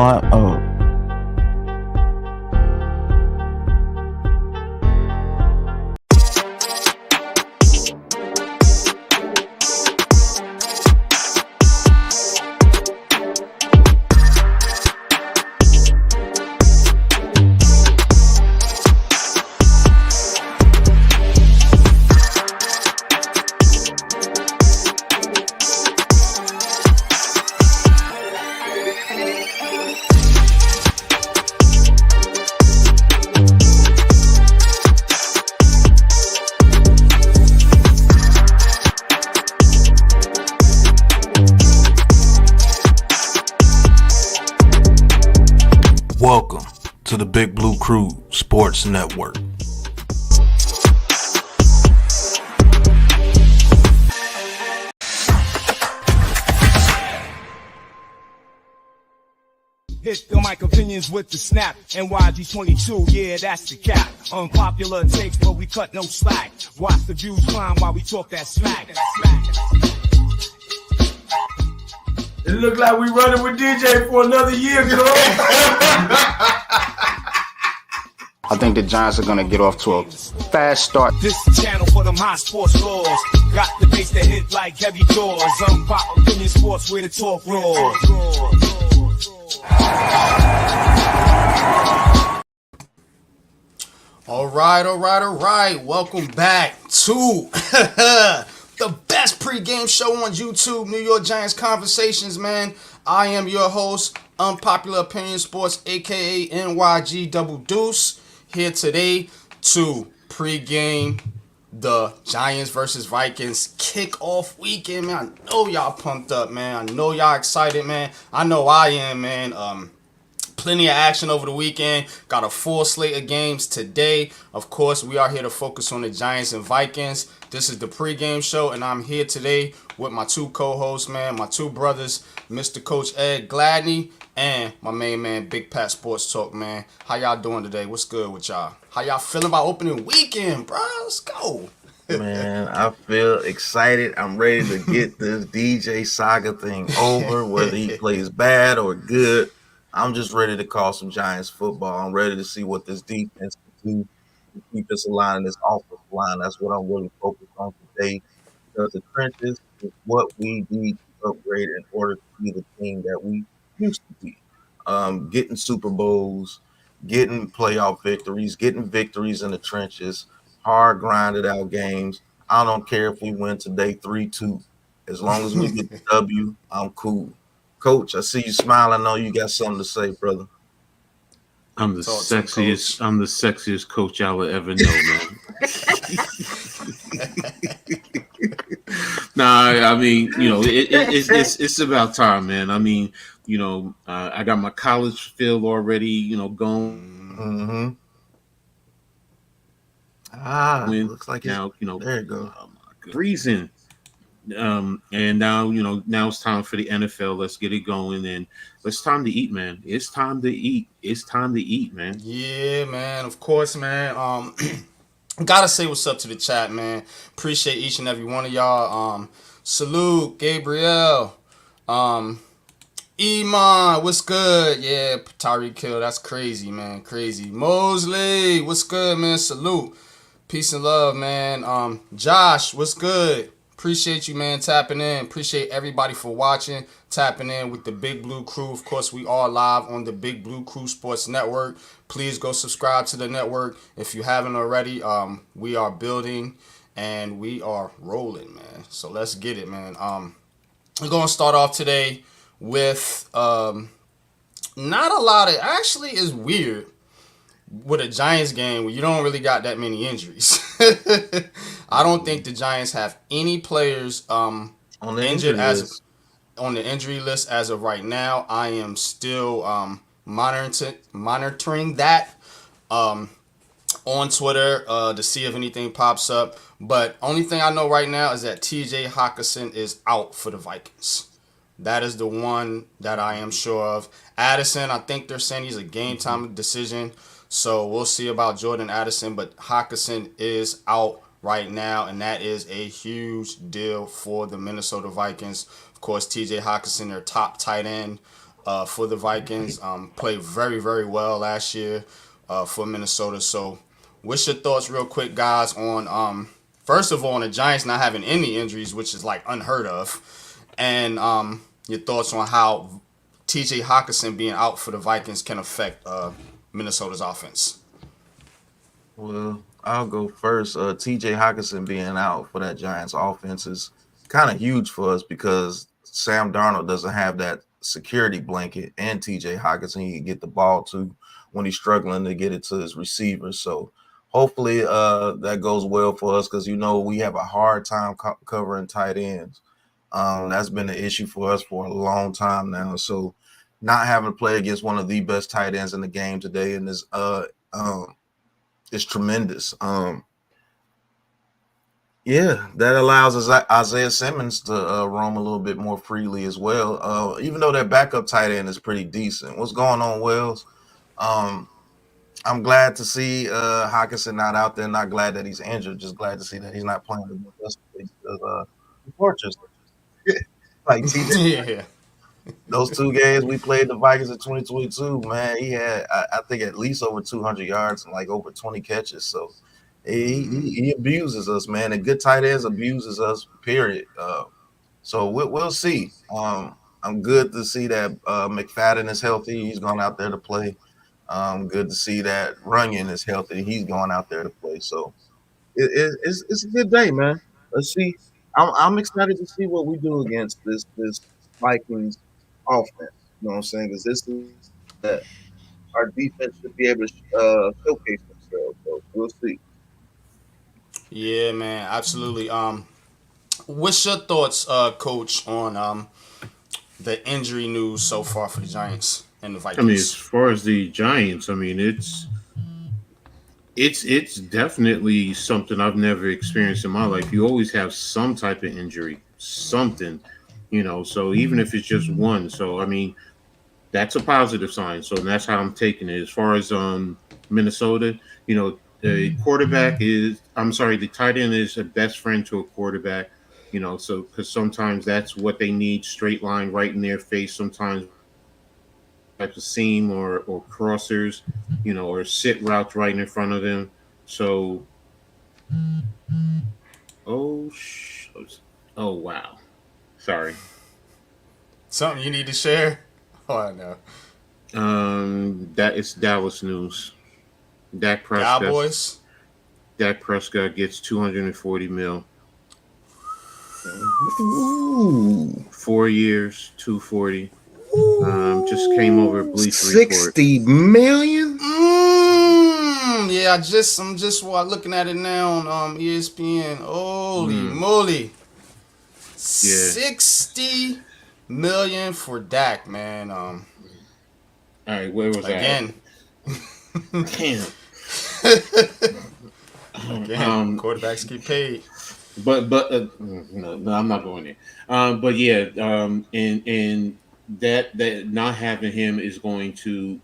Oh. Welcome to the Big Blue Crew Sports Network. Hit the mic opinions with the snap. NYG22, yeah, that's the cap. Unpopular takes, but we cut no slack. Watch the views climb while we talk that smack. It look like we running with DJ for another year, girl. I think the Giants are going to get off to a fast start. This channel for them high sports laws. Got the bass that hit like heavy doors. Unpop opinion sports where the talk roars. All right. Welcome back to the best pregame show on YouTube, New York Giants Conversations, man. I am your host, Unpopular Opinion Sports, a.k.a. NYG Double Deuce, here today to pregame the Giants versus Vikings kickoff weekend, man. I know y'all pumped up, man. I know y'all excited, man. I know I am, man. Plenty of action over the weekend. Got a full slate of games today. Of course, we are here to focus on the Giants and Vikings. This is the pregame show, and I'm here today with my two co-hosts, man, my two brothers, Mr. Coach Ed Gladney and my main man, Big Pat Sports Talk, man. How y'all doing today? What's good with y'all? How y'all feeling about opening weekend, bro? Let's go. Man, I feel excited. I'm ready to get this DJ Saga thing over, whether he plays bad or good. I'm just ready to call some Giants football. I'm ready to see what this defense can do to keep this line and this offensive line. That's what I'm really focused on today. Because the trenches is what we need to upgrade in order to be the team that we used to be. Getting Super Bowls, getting playoff victories, getting victories in the trenches, hard grinded out games. I don't care if we win today 3-2. As long as we get the W, I'm cool. Coach, I see you smiling. I know you got something to say, brother. I'm the sexiest coach I would ever know, man. Nah, I mean, it's about time, man. I mean, I got my college feel already, going. Mm-hmm. Looks like now, there you go. Freezing. And now, now it's time for the NFL. Let's get it going, and it's time to eat, man. It's time to eat. It's time to eat, man. Yeah, man. Of course, man. Gotta say what's up to the chat, man. Appreciate each and every one of y'all. Salute, Gabriel. Iman, what's good? Yeah, Tyreek Hill, that's crazy, man. Crazy. Mosley, what's good, man? Salute. Peace and love, man. Josh, what's good? Appreciate you, man, tapping in. Appreciate everybody for watching, tapping in with the Big Blue Crew. Of course, we are live on the Big Blue Crew Sports Network. Please go subscribe to the network if you haven't already. We are building and we are rolling, man. So let's get it, man. We're going to start off today with not a lot of, actually is weird with a Giants game where you don't really got that many injuries. I don't think the Giants have any players on the injury list as of right now. I am still monitoring that on Twitter to see if anything pops up. But only thing I know right now is that TJ Hockenson is out for the Vikings. That is the one that I am sure of. Addison, I think they're saying he's a game time decision. So we'll see about Jordan Addison. But Hockenson is out right now, and that is a huge deal for the Minnesota Vikings. Of course, TJ Hockenson, their top tight end. for the Vikings. Played very, very well last year for Minnesota. So, what's your thoughts, real quick, guys, on first of all, on the Giants not having any injuries, which is like unheard of, and your thoughts on how T.J. Hockenson being out for the Vikings can affect Minnesota's offense. Well, I'll go first. TJ Hawkinson being out for that Giants offense is kind of huge for us because Sam Darnold doesn't have that security blanket, and TJ Hawkinson he can get the ball to when he's struggling to get it to his receivers. So hopefully that goes well for us because we have a hard time covering tight ends. That's been an issue for us for a long time now. So not having to play against one of the best tight ends in the game today and is tremendous. Yeah, that allows us Isaiah Simmons to roam a little bit more freely as well. Even though that backup tight end is pretty decent. What's going on, Wells? I'm glad to see Hockenson not out there. Not glad that he's injured. Just glad to see that he's not playing against us because unfortunately, like TJ, Yeah. those 2 games we played the Vikings in 2022, man, he had I think at least over 200 yards and like over 20 catches. So he abuses us, man. And good tight ends abuses us. Period. So we'll see. I'm good to see that McFadden is healthy. He's gone out there to play. Good to see that Runyon is healthy. He's going out there to play. So it's a good day, man. Let's see. I'm excited to see what we do against this Vikings offense. You know what I'm saying? Because this is that our defense should be able to showcase themselves. So we'll see. Yeah, man, absolutely. What's your thoughts, Coach, on the injury news so far for the Giants and the I mean, as Vikings? far as the Giants, I mean, it's definitely something I've never experienced in my life. You always have some type of injury, something, So even if it's just one, so I mean, that's a positive sign. So that's how I'm taking it. As far as Minnesota, the quarterback is, I'm sorry, the tight end is a best friend to a quarterback. So because sometimes that's what they need, straight line right in their face. Sometimes types of seam or crossers, or sit routes right in front of them. So, oh, oh wow, sorry. Something you need to share? Oh, I know. That is Dallas news. Dak Prescott. Cowboys? Dak Prescott gets 240 mil. Ooh. 4 years, 240. Just came over Bleach Report. 60 million? Yeah, I'm just looking at it now on ESPN. Holy moly. Yeah. 60 million for Dak, man. All right, where was again. Damn. Again, quarterbacks get paid. But no, I'm not going there. But yeah, and that not having him is going to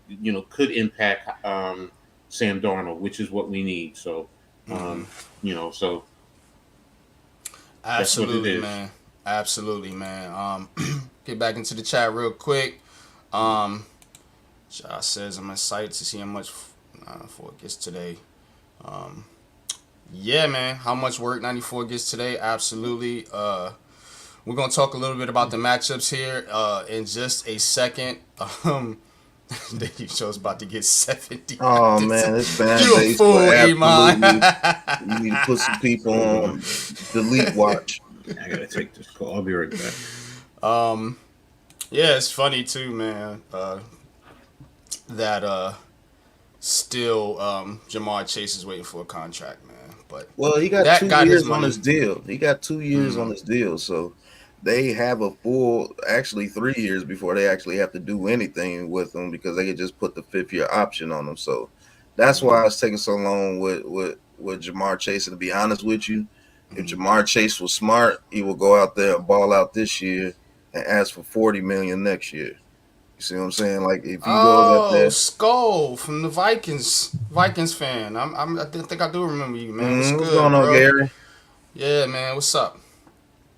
could impact Sam Darnold, which is what we need. So so absolutely, man. Absolutely, man. Get back into the chat real quick. Josh says I'm excited to see how much 94 gets today. Yeah, man. How much work 94 gets today? Absolutely. We're going to talk a little bit about the matchups here in just a second. Dave Show's about to get 70. Oh, man, this fan You a base fool, will Iman. you need to put some people on delete watch. I gotta take this call. I'll be right back. Yeah, it's funny too, man. That still Jamar Chase is waiting for a contract, man. But Well, he got 2 years on his deal. He got 2 years on his deal, so they have a full, actually 3 years before they actually have to do anything with him because they could just put the 5th-year option on him. So that's why it's taking so long with Jamar Chase. And to be honest with you, if Jamar Chase was smart, he would go out there and ball out this year and ask for $40 million next year. You see what I'm saying? Like if he goes out there, Skull from the Vikings fan. I think I do remember you, man. What's good, what's going on, bro? Gary? Yeah, man. What's up?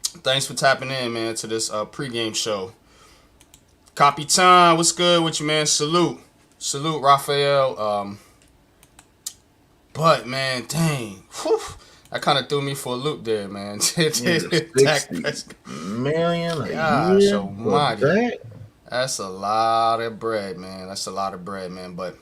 Thanks for tapping in, man, to this pregame show. Capitan, what's good with you, man? Salute, Raphael. But man, dang, whew, that kind of threw me for a loop there, man. Nigga, Dak 60 Prescott. million a Gosh year for almighty. that? That's a lot of bread, man. That's a lot of bread, man. But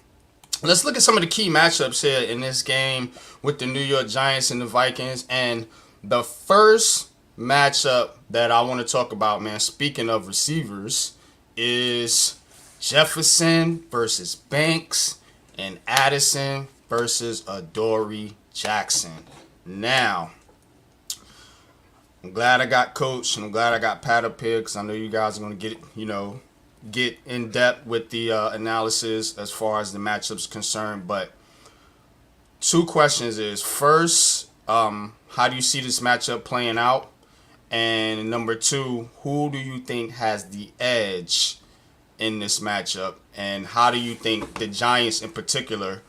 let's look at some of the key matchups here in this game with the New York Giants and the Vikings. And the first matchup that I want to talk about, man, speaking of receivers, is Jefferson versus Banks and Addison versus Adoree Jackson. Now, I'm glad I got Coach and I'm glad I got Pat up here because I know you guys are going to get in depth with the analysis as far as the matchups concerned. But two questions is first, how do you see this matchup playing out? And number two, who do you think has the edge in this matchup? And how do you think the Giants in particular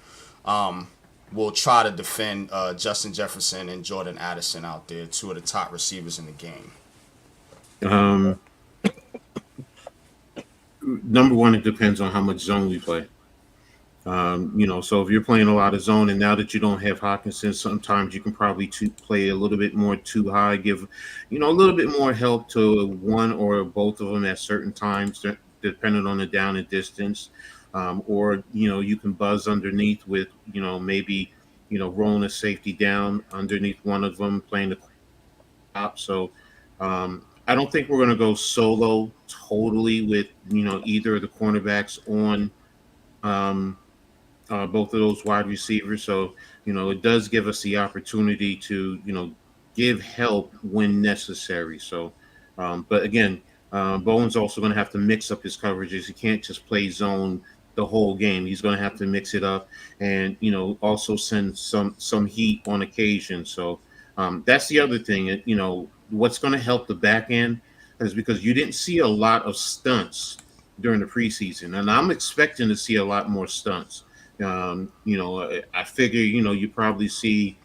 will try to defend Justin Jefferson and Jordan Addison out there, two of the top receivers in the game? Um, Number one, it depends on how much zone we play. So if you're playing a lot of zone, and now that you don't have Hawkinson, sometimes you can probably play a little bit more too high, give, a little bit more help to one or both of them at certain times, depending on the down and distance. Or you can buzz underneath with, maybe, rolling a safety down underneath one of them, playing the top. So I don't think we're going to go solo totally with, either of the cornerbacks on both of those wide receivers. So, it does give us the opportunity to, give help when necessary. So, but again, Bowen's also going to have to mix up his coverages. He can't just play zone the whole game. He's going to have to mix it up and, also send some heat on occasion. So that's the other thing. What's going to help the back end is because you didn't see a lot of stunts during the preseason, and I'm expecting to see a lot more stunts. I figure, you probably see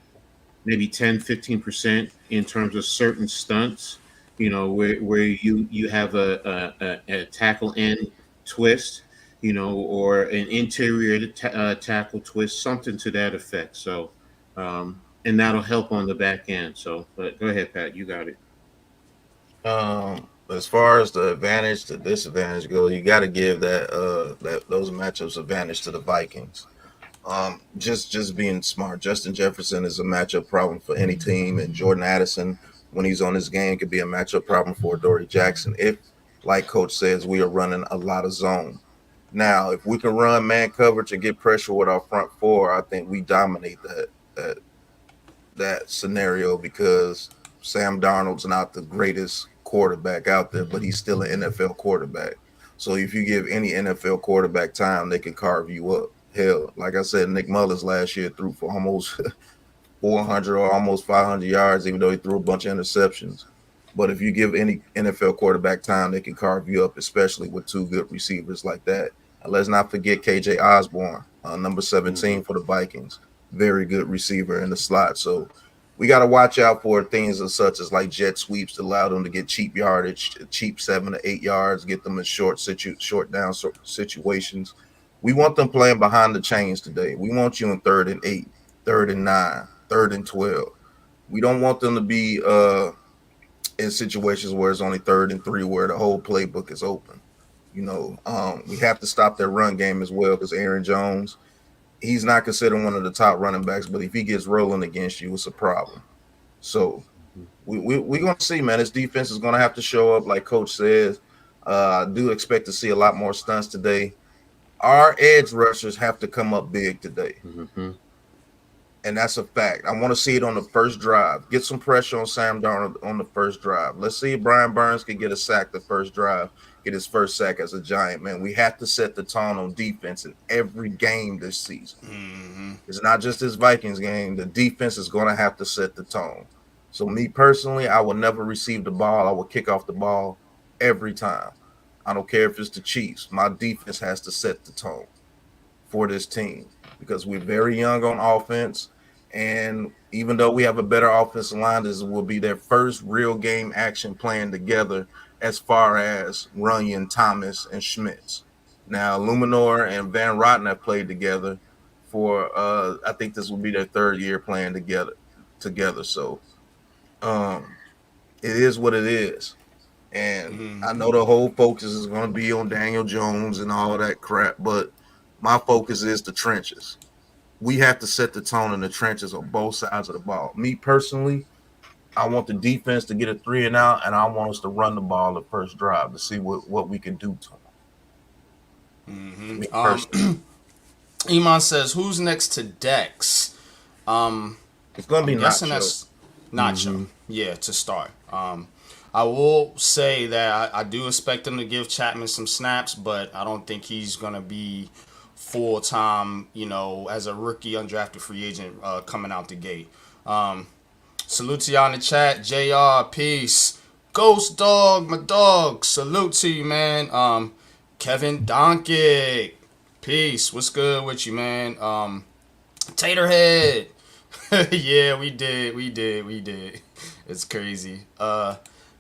maybe 10-15% in terms of certain stunts, where you have a tackle end twist, or an interior tackle twist, something to that effect. So, and that'll help on the back end. So, but go ahead, Pat, you got it. As far as the advantage to disadvantage go, you got to give that those matchups advantage to the Vikings. Just being smart. Justin Jefferson is a matchup problem for any team, and Jordan Addison, when he's on his game, could be a matchup problem for Adoree Jackson. If, like Coach says, we are running a lot of zone. Now, if we can run man coverage and get pressure with our front four, I think we dominate that scenario because Sam Darnold's not the greatest quarterback out there, but he's still an NFL quarterback. So if you give any NFL quarterback time, they can carve you up. Hell, like I said, Nick Mullins last year threw for almost 400 or almost 500 yards, even though he threw a bunch of interceptions. But if you give any NFL quarterback time, they can carve you up, especially with two good receivers like that. And let's not forget KJ Osborne, number 17 for the Vikings. Very good receiver in the slot. So we got to watch out for things such as like jet sweeps to allow them to get cheap yardage, cheap 7 to 8 yards, get them in short down situations. We want them playing behind the chains today. We want you in 3rd and 8, 3rd and 9, 3rd and 12. We don't want them to be in situations where it's only 3rd and 3, where the whole playbook is open. We have to stop their run game as well because Aaron Jones, he's not considered one of the top running backs, but if he gets rolling against you, it's a problem. So we're going to see, man. This defense is going to have to show up, like Coach says. I do expect to see a lot more stunts today. Our edge rushers have to come up big today. Mm-hmm. And that's a fact. I want to see it on the first drive. Get some pressure on Sam Darnold on the first drive. Let's see if Brian Burns can get a sack the first drive, get his first sack as a Giant, man. We have to set the tone on defense in every game this season. Mm-hmm. It's not just this Vikings game. The defense is going to have to set the tone. So me personally, I will never receive the ball. I will kick off the ball every time. I don't care if it's the Chiefs. My defense has to set the tone for this team because we're very young on offense. And even though we have a better offensive line, this will be their first real game action playing together as far as Runyon, Thomas, and Schmitz. Now, Luminor and Van Rotten have played together for I think this will be their third year playing together. So it is what it is. And I know the whole focus is going to be on Daniel Jones and all that crap, but my focus is the trenches. We have to set the tone in the trenches on both sides of the ball. Me personally, I want the defense to get a 3 and out, and I want us to run the ball the first drive to see what we can do to them. Me personally, Iman says, "Who's next to Dex?" it's going to be I'm guessing Nacho. that's Nacho. Yeah, to start. I will say that I do expect him to give Chapman some snaps, but I don't think he's gonna be full time. As a rookie, undrafted free agent coming out the gate. Salute to y'all in the chat. JR, peace. Ghost Dog, my dog. Salute to you, man. Kevin Donkey, peace. What's good with you, man? Taterhead. Yeah, we did. It's crazy.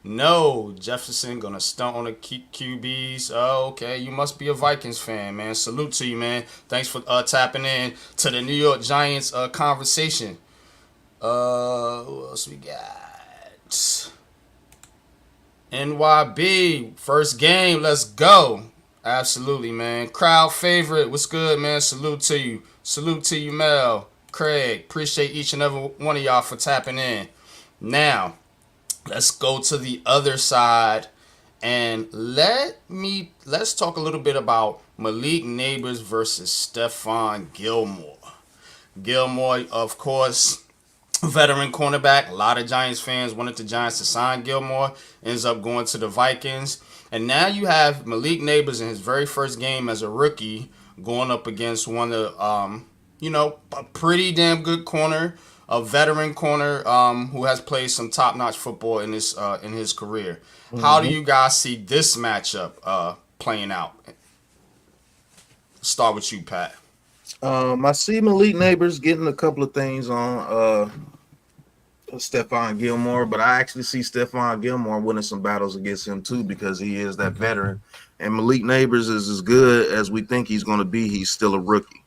No, Jefferson gonna stunt on the QBs. Oh, okay. You must be a Vikings fan, man. Salute to you, man. Thanks for tapping in to the New York Giants conversation. Who else we got? NYB, first game. Let's go. Absolutely, man. Crowd favorite. What's good, man? Salute to you. Salute to you, Mel. Craig. Appreciate each and every one of y'all for tapping in. Now, let's go to the other side and let's talk a little bit about Malik Neighbors versus Stephon Gilmore. Gilmore, of course, veteran cornerback. A lot of Giants fans wanted the Giants to sign Gilmore. Ends up going to the Vikings. And now you have Malik Neighbors in his very first game as a rookie going up against one of, a pretty damn good corner, a veteran corner who has played some top-notch football in his career. How do you guys see this matchup playing out? Start with you, Pat. I see Malik Neighbors getting a couple of things on Stephon Gilmore, but I actually see Stephon Gilmore winning some battles against him too because he is that veteran. And Malik Neighbors is as good as we think he's going to be. He's still a rookie.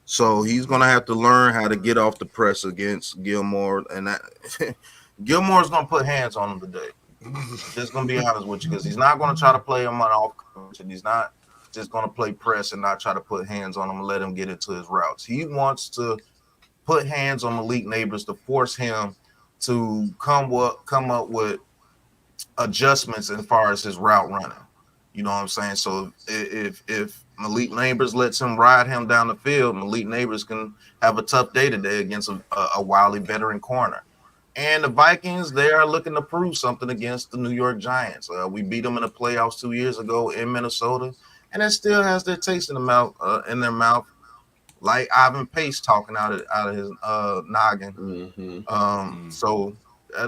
So he's going to have to learn how to get off the press against Gilmore. And that Gilmore's going to put hands on him today. Just going to be honest with you because he's not going to try to play him on off coverage, and he's not just going to play press and not try to put hands on him and let him get into his routes. He wants to put hands on Malik Neighbors to force him to come up with adjustments as far as his route running. You know what I'm saying? So if Malik Neighbors lets him ride him down the field, Malik Neighbors can have a tough day today against a wily veteran corner. And the Vikings, they are looking to prove something against the New York Giants. We beat them in the playoffs 2 years ago in Minnesota, and that still has their taste in their mouth, like Ivan Pace talking out of his noggin. So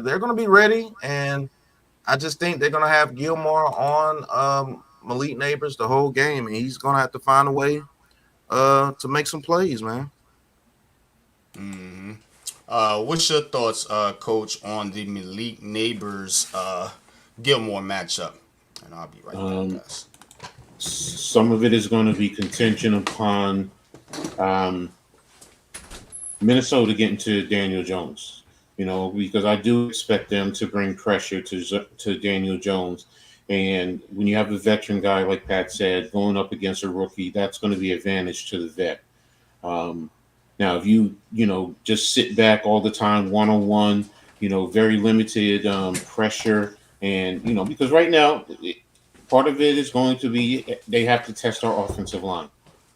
they're going to be ready, and I just think they're going to have Gilmore on Malik Neighbors the whole game, and he's going to have to find a way to make some plays, man. What's your thoughts, Coach, on the Malik Neighbors Gilmore matchup? And I'll be right back, guys. Some of it is going to be contingent upon Minnesota getting to Daniel Jones, because I do expect them to bring pressure to Daniel Jones. And when you have a veteran guy, like Pat said, going up against a rookie, that's going to be advantage to the vet. Now, if you just sit back all the time, one-on-one, very limited pressure, and, because right now, part of it is going to be they have to test our offensive line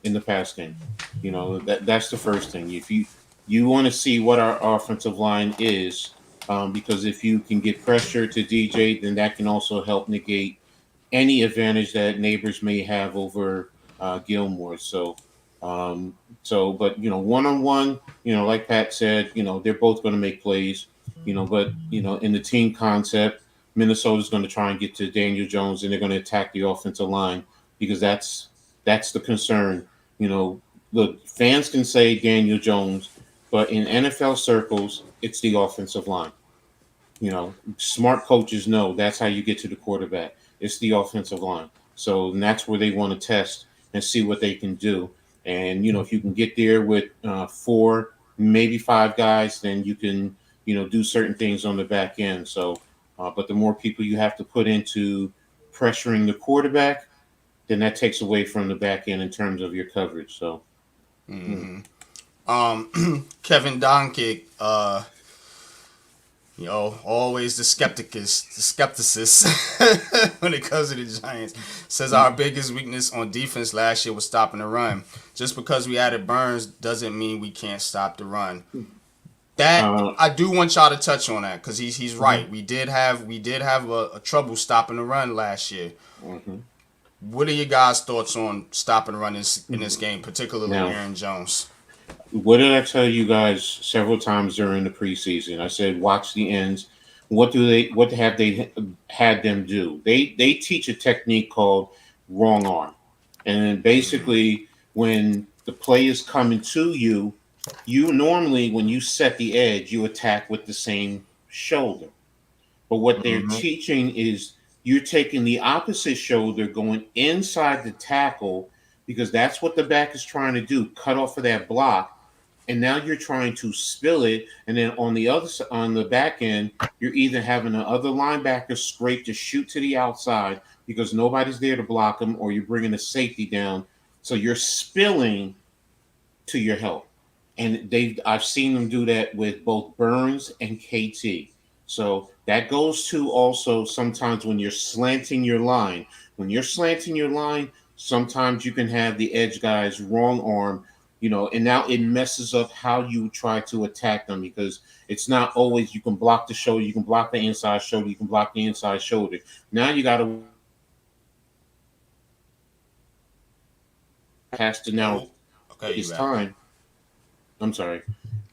in the pass game. That's the first thing. If you want to see what our offensive line is, because if you can get pressure to DJ, then that can also help negate any advantage that Neighbors may have over Gilmore. But one-on-one, like Pat said, they're both going to make plays, but in the team concept, Minnesota's going to try and get to Daniel Jones, and they're going to attack the offensive line because that's the concern. The fans can say Daniel Jones, but in NFL circles, it's the offensive line. Smart coaches know that's how you get to the quarterback. It's the offensive line. So and that's where they want to test and see what they can do. And if you can get there with 4, maybe 5 guys, then you can do certain things on the back end. So, but the more people you have to put into pressuring the quarterback, then that takes away from the back end in terms of your coverage. So, Kevin Donkey, always the skepticist when it comes to the Giants. Says our biggest weakness on defense last year was stopping the run. Just because we added Burns doesn't mean we can't stop the run. That I do want y'all to touch on that because he's right. We did have a trouble stopping the run last year. What are your guys' thoughts on stopping the run in this game, particularly now, Aaron Jones? what did I tell you guys several times during the preseason? I said, watch the ends. What have they had them do? They teach a technique called wrong arm, and then basically when the play is coming to you, you normally when you set the edge, you attack with the same shoulder. But what they're Mm-hmm. teaching is you're taking the opposite shoulder, going inside the tackle because that's what the back is trying to do, cut off of that block. And now you're trying to spill it, and then on the back end, you're either having the other linebacker scrape to shoot to the outside because nobody's there to block them, or you're bringing the safety down, so you're spilling to your help. And I've seen them do that with both Burns and KT. So that goes to also sometimes when you're slanting your line. When you're slanting your line, sometimes you can have the edge guys wrong arm, and now it messes up how you try to attack them because it's not always you can block the shoulder, you can block the inside shoulder, you can block the inside shoulder. Now you got to has to now Okay, his you back. time. I'm sorry.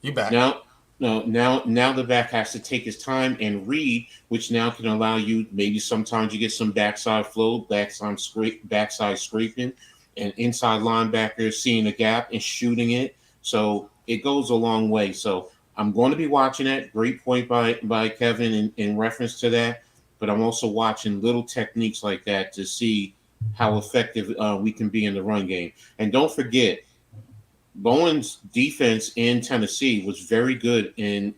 You back. Now, no, now the back has to take his time and read, which now can allow you. Maybe sometimes you get some backside flow, backside scraping, and inside linebacker seeing a gap and shooting it. So it goes a long way. So I'm going to be watching that. Great point by Kevin in reference to that. But I'm also watching little techniques like that to see how effective we can be in the run game. And don't forget, Bowen's defense in Tennessee was very good in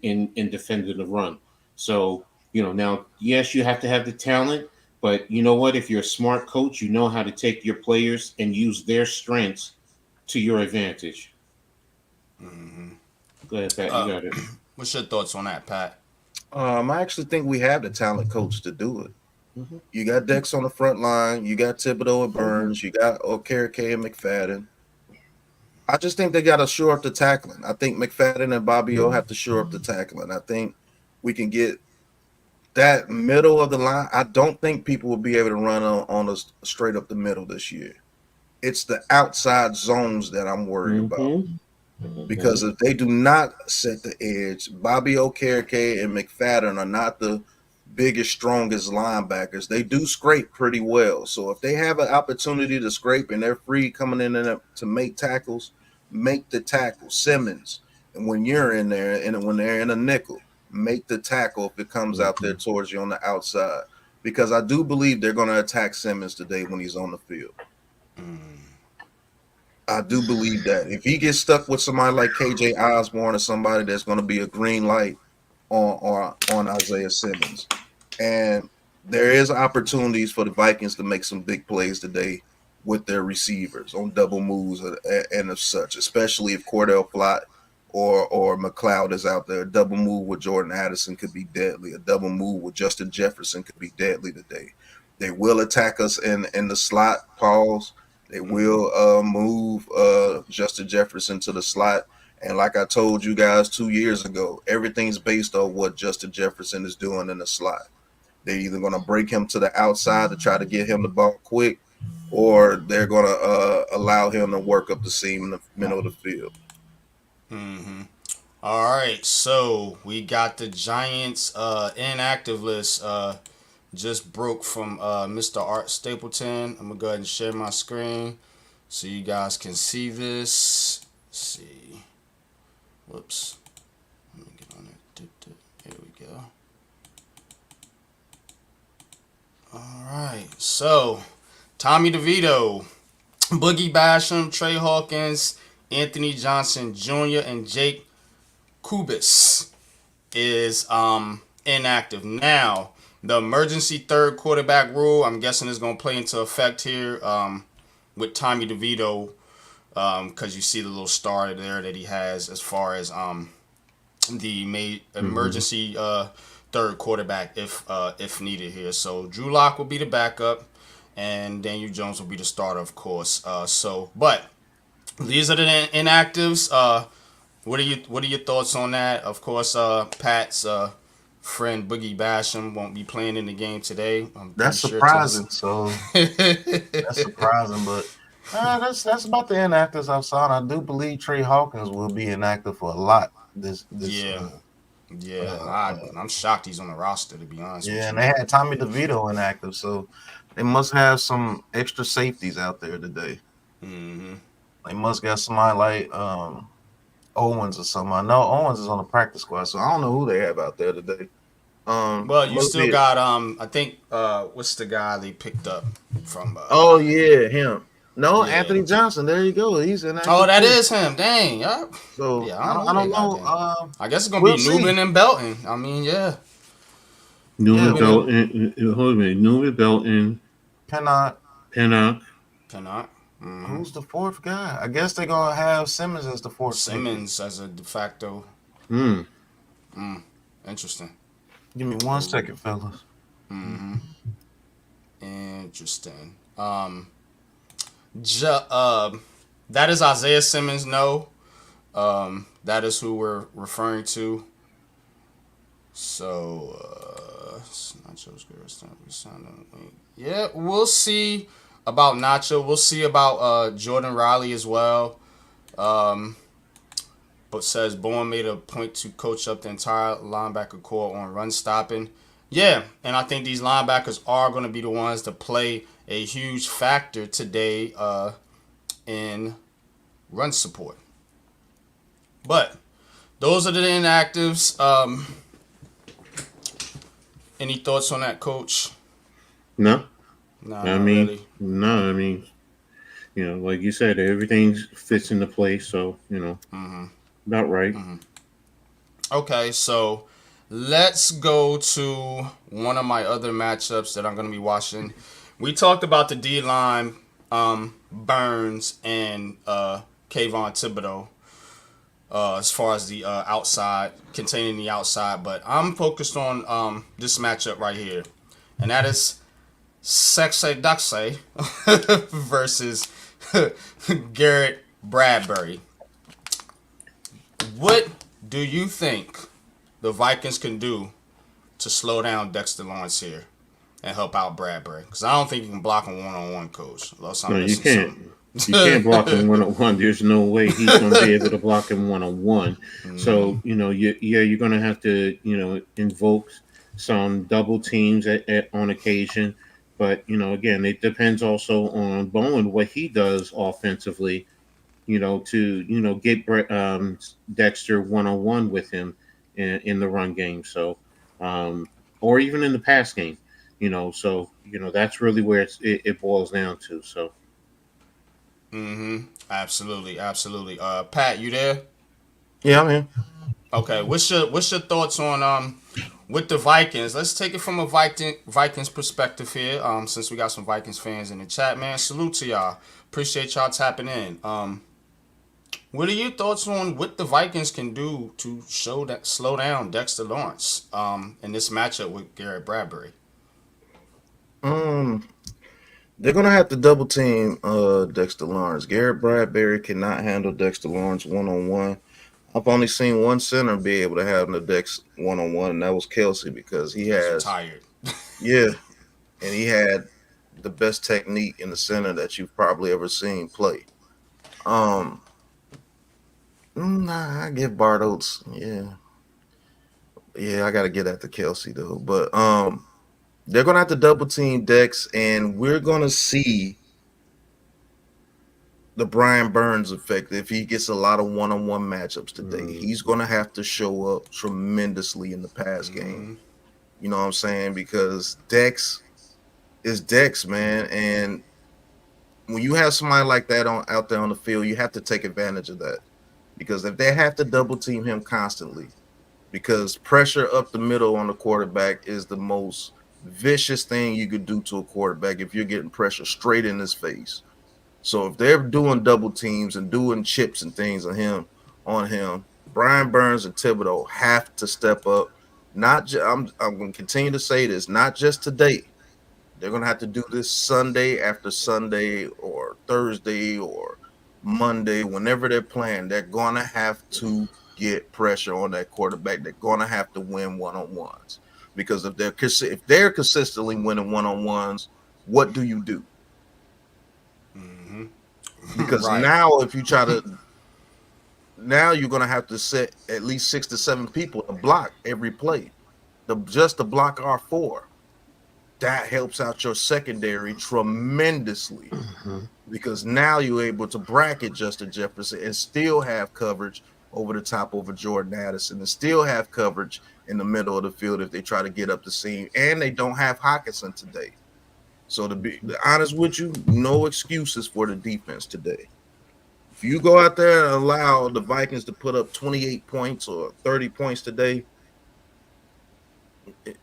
defending the run. So, now, yes, you have to have the talent, but you know what? If you're a smart coach, you know how to take your players and use their strengths to your advantage. Go ahead, Pat. You got it. What's your thoughts on that, Pat? I actually think we have the talent coach to do it. Mhm. You got Dex on the front line. You got Thibodeau and Burns. You got Okereke and McFadden. I just think they got to shore up the tackling. I think McFadden and Bobby O have to shore up the tackling. I think we can get that middle of the line. I don't think people will be able to run on us straight up the middle this year. It's the outside zones that I'm worried about. Because if they do not set the edge, Bobby Okereke and McFadden are not the biggest, strongest linebackers. They do scrape pretty well. So if they have an opportunity to scrape and they're free coming in to make tackles, make the tackle. Simmons, and when you're in there and when they're in a nickel, make the tackle if it comes out there towards you on the outside. Because I do believe they're going to attack Simmons today when he's on the field. I do believe that. If he gets stuck with somebody like KJ Osborne or somebody that's going to be a green light on Isaiah Simmons. And there is opportunities for the Vikings to make some big plays today with their receivers on double moves and of such, especially if Cordell Flott or McLeod is out there. A double move with Jordan Addison could be deadly. A double move with Justin Jefferson could be deadly today. They will attack us in the slot, pause. They will move Justin Jefferson to the slot. And like I told you guys 2 years ago, everything's based on what Justin Jefferson is doing in the slot. They're either going to break him to the outside to try to get him the ball quick, or they're going to allow him to work up the seam in the middle of the field. All right, so we got the Giants inactive list just broke from Mr. Art Stapleton. I'm gonna go ahead and share my screen so you guys can see this. Let's see. Whoops. Let me get on it. Here we go. All right. So, Tommy DeVito, Boogie Basham, Trey Hawkins, Anthony Johnson Jr., and Jake Kubis is inactive. Now, the emergency third quarterback rule, I'm guessing, is going to play into effect here with Tommy DeVito because you see the little star there that he has as far as the emergency third quarterback if needed here. So Drew Lock will be the backup, and Daniel Jones will be the starter, of course. But these are the inactives. What are your thoughts on that? Of course, Pat's friend Boogie Basham won't be playing in the game today. That's surprising. So that's surprising, but that's about the inactives I've saw. I do believe Trey Hawkins will be inactive for a lot. Yeah. I'm shocked he's on the roster, to be honest with you. Yeah, and they had Tommy DeVito inactive, so they must have some extra safeties out there today. Mm-hmm. They must got somebody like Owens or something. I know Owens is on the practice squad, so I don't know who they have out there today. Well, you still got I think what's the guy they picked up from? Oh yeah, him. No, Yeah. Anthony Johnson. There you go. He's in. Oh, that is him. Dang. Yeah. So Yeah, I don't know. I guess it's gonna we'll be see. Newman and Belton. I mean, yeah. Newman Belton. Hold a minute. Newman Belton. Pennock. Cannot. Who's the fourth guy? I guess they're gonna have Simmons as the fourth. Simmons as a de facto. Interesting. Give me 1 second, fellas. Interesting. That is Isaiah Simmons. No, that is who we're referring to. So, Nacho's good. Yeah, we'll see about Nacho. We'll see about Jordan Riley as well. But says Bowen made a point to coach up the entire linebacker core on run stopping. Yeah, and I think these linebackers are going to be the ones to play a huge factor today in run support. But those are the inactives. Any thoughts on that, Coach? No. I mean, no. I mean, like you said, everything fits into place. So, about right. Okay, so let's go to one of my other matchups that I'm going to be watching. We talked about the D-line, Burns and Kayvon Thibodeau, as far as the outside, containing the outside. But I'm focused on this matchup right here. And that is Sexay Duxay versus Garrett Bradbury. What do you think the Vikings can do to slow down Dexter Lawrence here and help out Bradbury? Because I don't think you can block him one-on-one, Coach. No, you can't. You can't block him one-on-one. There's no way he's going to be able to block him one-on-one. So, you're going to have to, invoke some double teams on occasion. But, again, it depends also on Bowen, what he does offensively, to, get Dexter one-on-one with him in the run game. So, or even in the pass game, so, that's really where it boils down to. So. Absolutely. Pat, you there? Yeah, I'm here. Okay, what's your thoughts on with the Vikings? Let's take it from a Vikings perspective here. Since we got some Vikings fans in the chat, man. Salute to y'all. Appreciate y'all tapping in. What are your thoughts on what the Vikings can do to slow down Dexter Lawrence in this matchup with Garrett Bradbury? They're gonna have to double team Dexter Lawrence. Garrett Bradbury cannot handle Dexter Lawrence one-on-one. I've only seen one center be able to have the Dex one-on-one, and that was Kelsey, because he has tired. Yeah, and he had the best technique in the center that you've probably ever seen play. I give Bart Oates. Yeah, I gotta get at the Kelsey though. But they're gonna have to double team Dex, and we're gonna see the Brian Burns effect. If he gets a lot of one-on-one matchups today, he's gonna have to show up tremendously in the pass game. You know what I'm saying? Because Dex is Dex, man. And when you have somebody like that on out there on the field, you have to take advantage of that. Because if they have to double team him constantly, because pressure up the middle on the quarterback is the most vicious thing you could do to a quarterback if you're getting pressure straight in his face. So if they're doing double teams and doing chips and things on him, Brian Burns and Thibodeau have to step up. I'm going to continue to say this, not just today. They're going to have to do this Sunday after Sunday or Thursday or Monday, whenever they're playing. They're going to have to get pressure on that quarterback. They're going to have to win one-on-ones because if they're consistently winning one-on-ones, what do you do? Because Right. now if you try to now you're going to have to set at least 6 to 7 people to block every play. Just to block R4. That helps out your secondary tremendously because now you're able to bracket Justin Jefferson and still have coverage over the top over Jordan Addison and still have coverage in the middle of the field if they try to get up the seam. And they don't have Hawkinson today. So to be honest with you, no excuses for the defense today. If you go out there and allow the Vikings to put up 28 points or 30 points today, I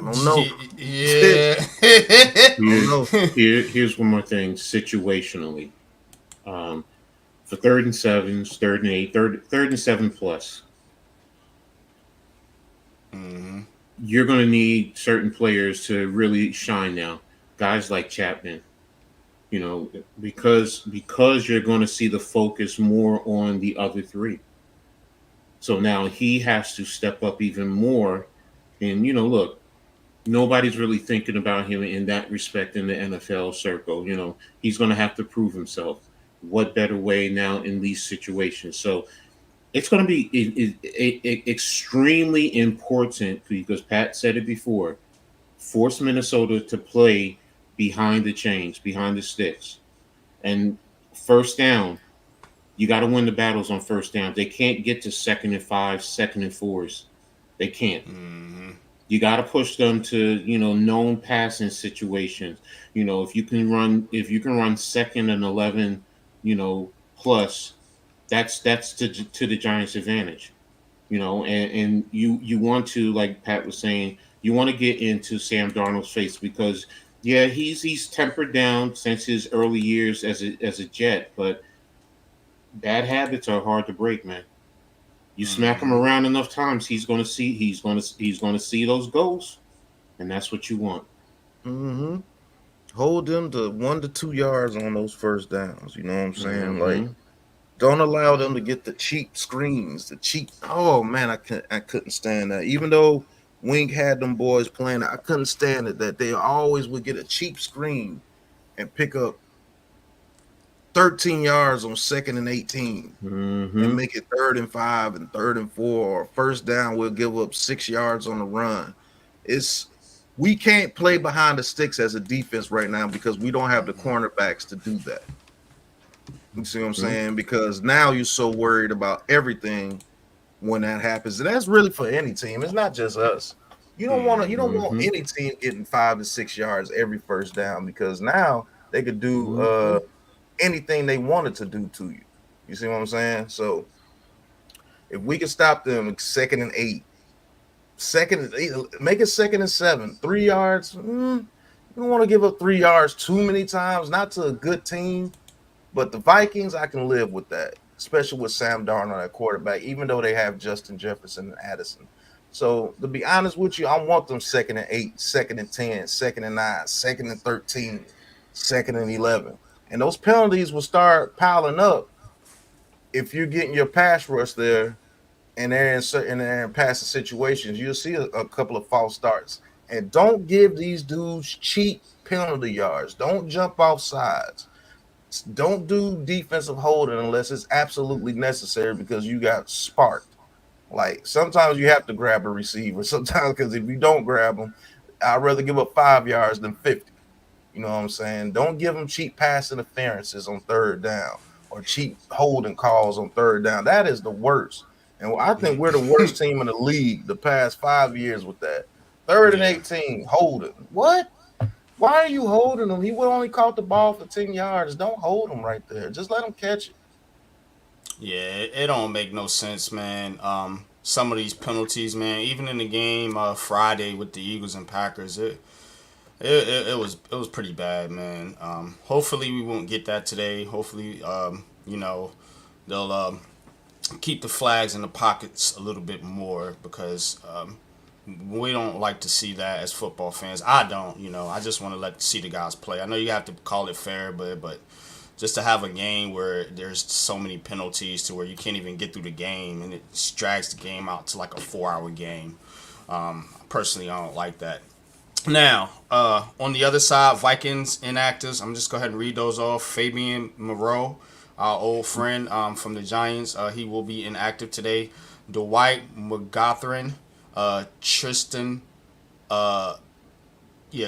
don't know. Yeah. I don't Here, know. here's one more thing situationally. Um, for third and sevens, third and eight, third and seven plus, you're going to need certain players to really shine now. Guys like Chapman, because you're going to see the focus more on the other three. So now he has to step up even more. And look, nobody's really thinking about him in that respect in the NFL circle. He's going to have to prove himself. What better way now in these situations? So it's going to be extremely important because Pat said it before. Force Minnesota to play behind the chains, behind the sticks, and first down. You got to win the battles on first down. They can't get to second and five, second and fours. They can't. You got to push them to known passing situations. If you can run second and 11, plus, that's to the Giants' advantage. And you want to, like Pat was saying, you want to get into Sam Darnold's face because yeah, he's tempered down since his early years as a Jet, but bad habits are hard to break, man. You smack him around enough times, he's going to see those goals, and that's what you want. Mm-hmm. Hold them to 1 to 2 yards on those first downs. You know what I'm saying? Like, Mm-hmm. don't allow them to get the cheap screens, the cheap. Oh man, I couldn't stand that. Even though Wink had them boys playing, I couldn't stand it that they always would get a cheap screen and pick up 13 yards on 2nd and 18 and Mm-hmm. make it 3rd and 5 and 3rd and 4 or first down. We'll give up 6 yards on the run. It's We can't play behind the sticks as a defense right now because we don't have the cornerbacks to do that. You see what I'm Mm-hmm. saying? Because now you're so worried about everything when that happens, and that's really for any team. It's not just us. You don't want Mm-hmm. any team getting 5 to 6 yards every first down because now they could do Mm-hmm. anything they wanted to do to you. You see what I'm saying? So if we can stop them 2nd and 8, make it 2nd and 7, 3 yards. You don't want to give up 3 yards too many times, not to a good team. But the Vikings, I can live with that, especially with Sam Darnold at quarterback, even though they have Justin Jefferson and Addison. So to be honest with you, I want them 2nd and 8, 2nd and 10, 2nd and 9, 2nd and 13, 2nd and 11. And those penalties will start piling up if you're getting your pass rush there and they're in certain passing situations. You'll see a couple of false starts. And don't give these dudes cheap penalty yards. Don't jump off sides. Don't do defensive holding unless it's absolutely necessary because you got sparked. Like sometimes you have to grab a receiver. Sometimes because if you don't grab them, I'd rather give up 5 yards than 50. You know what I'm saying? Don't give them cheap pass interferences on third down or cheap holding calls on third down. That is the worst. And I think we're the worst team in the league the past 5 years with that. Third and Yeah. 18, hold it. What? Why are you holding him? He would only caught the ball for 10 yards. Don't hold him right there. Just let him catch it. Yeah, it don't make no sense, man. Some of these penalties, man, even in the game Friday with the Eagles and Packers, it was pretty bad, man. Hopefully we won't get that today. Hopefully, they'll keep the flags in the pockets a little bit more because we don't like to see that as football fans. I don't, I just want to see the guys play. I know you have to call it fair, but just to have a game where there's so many penalties to where you can't even get through the game and it drags the game out to like a 4-hour game. Personally, I don't like that. Now, on the other side, Vikings inactives. I'm just go ahead and read those off. Fabian Moreau, our old friend from the Giants, he will be inactive today. Dwight McGothern, Tristan,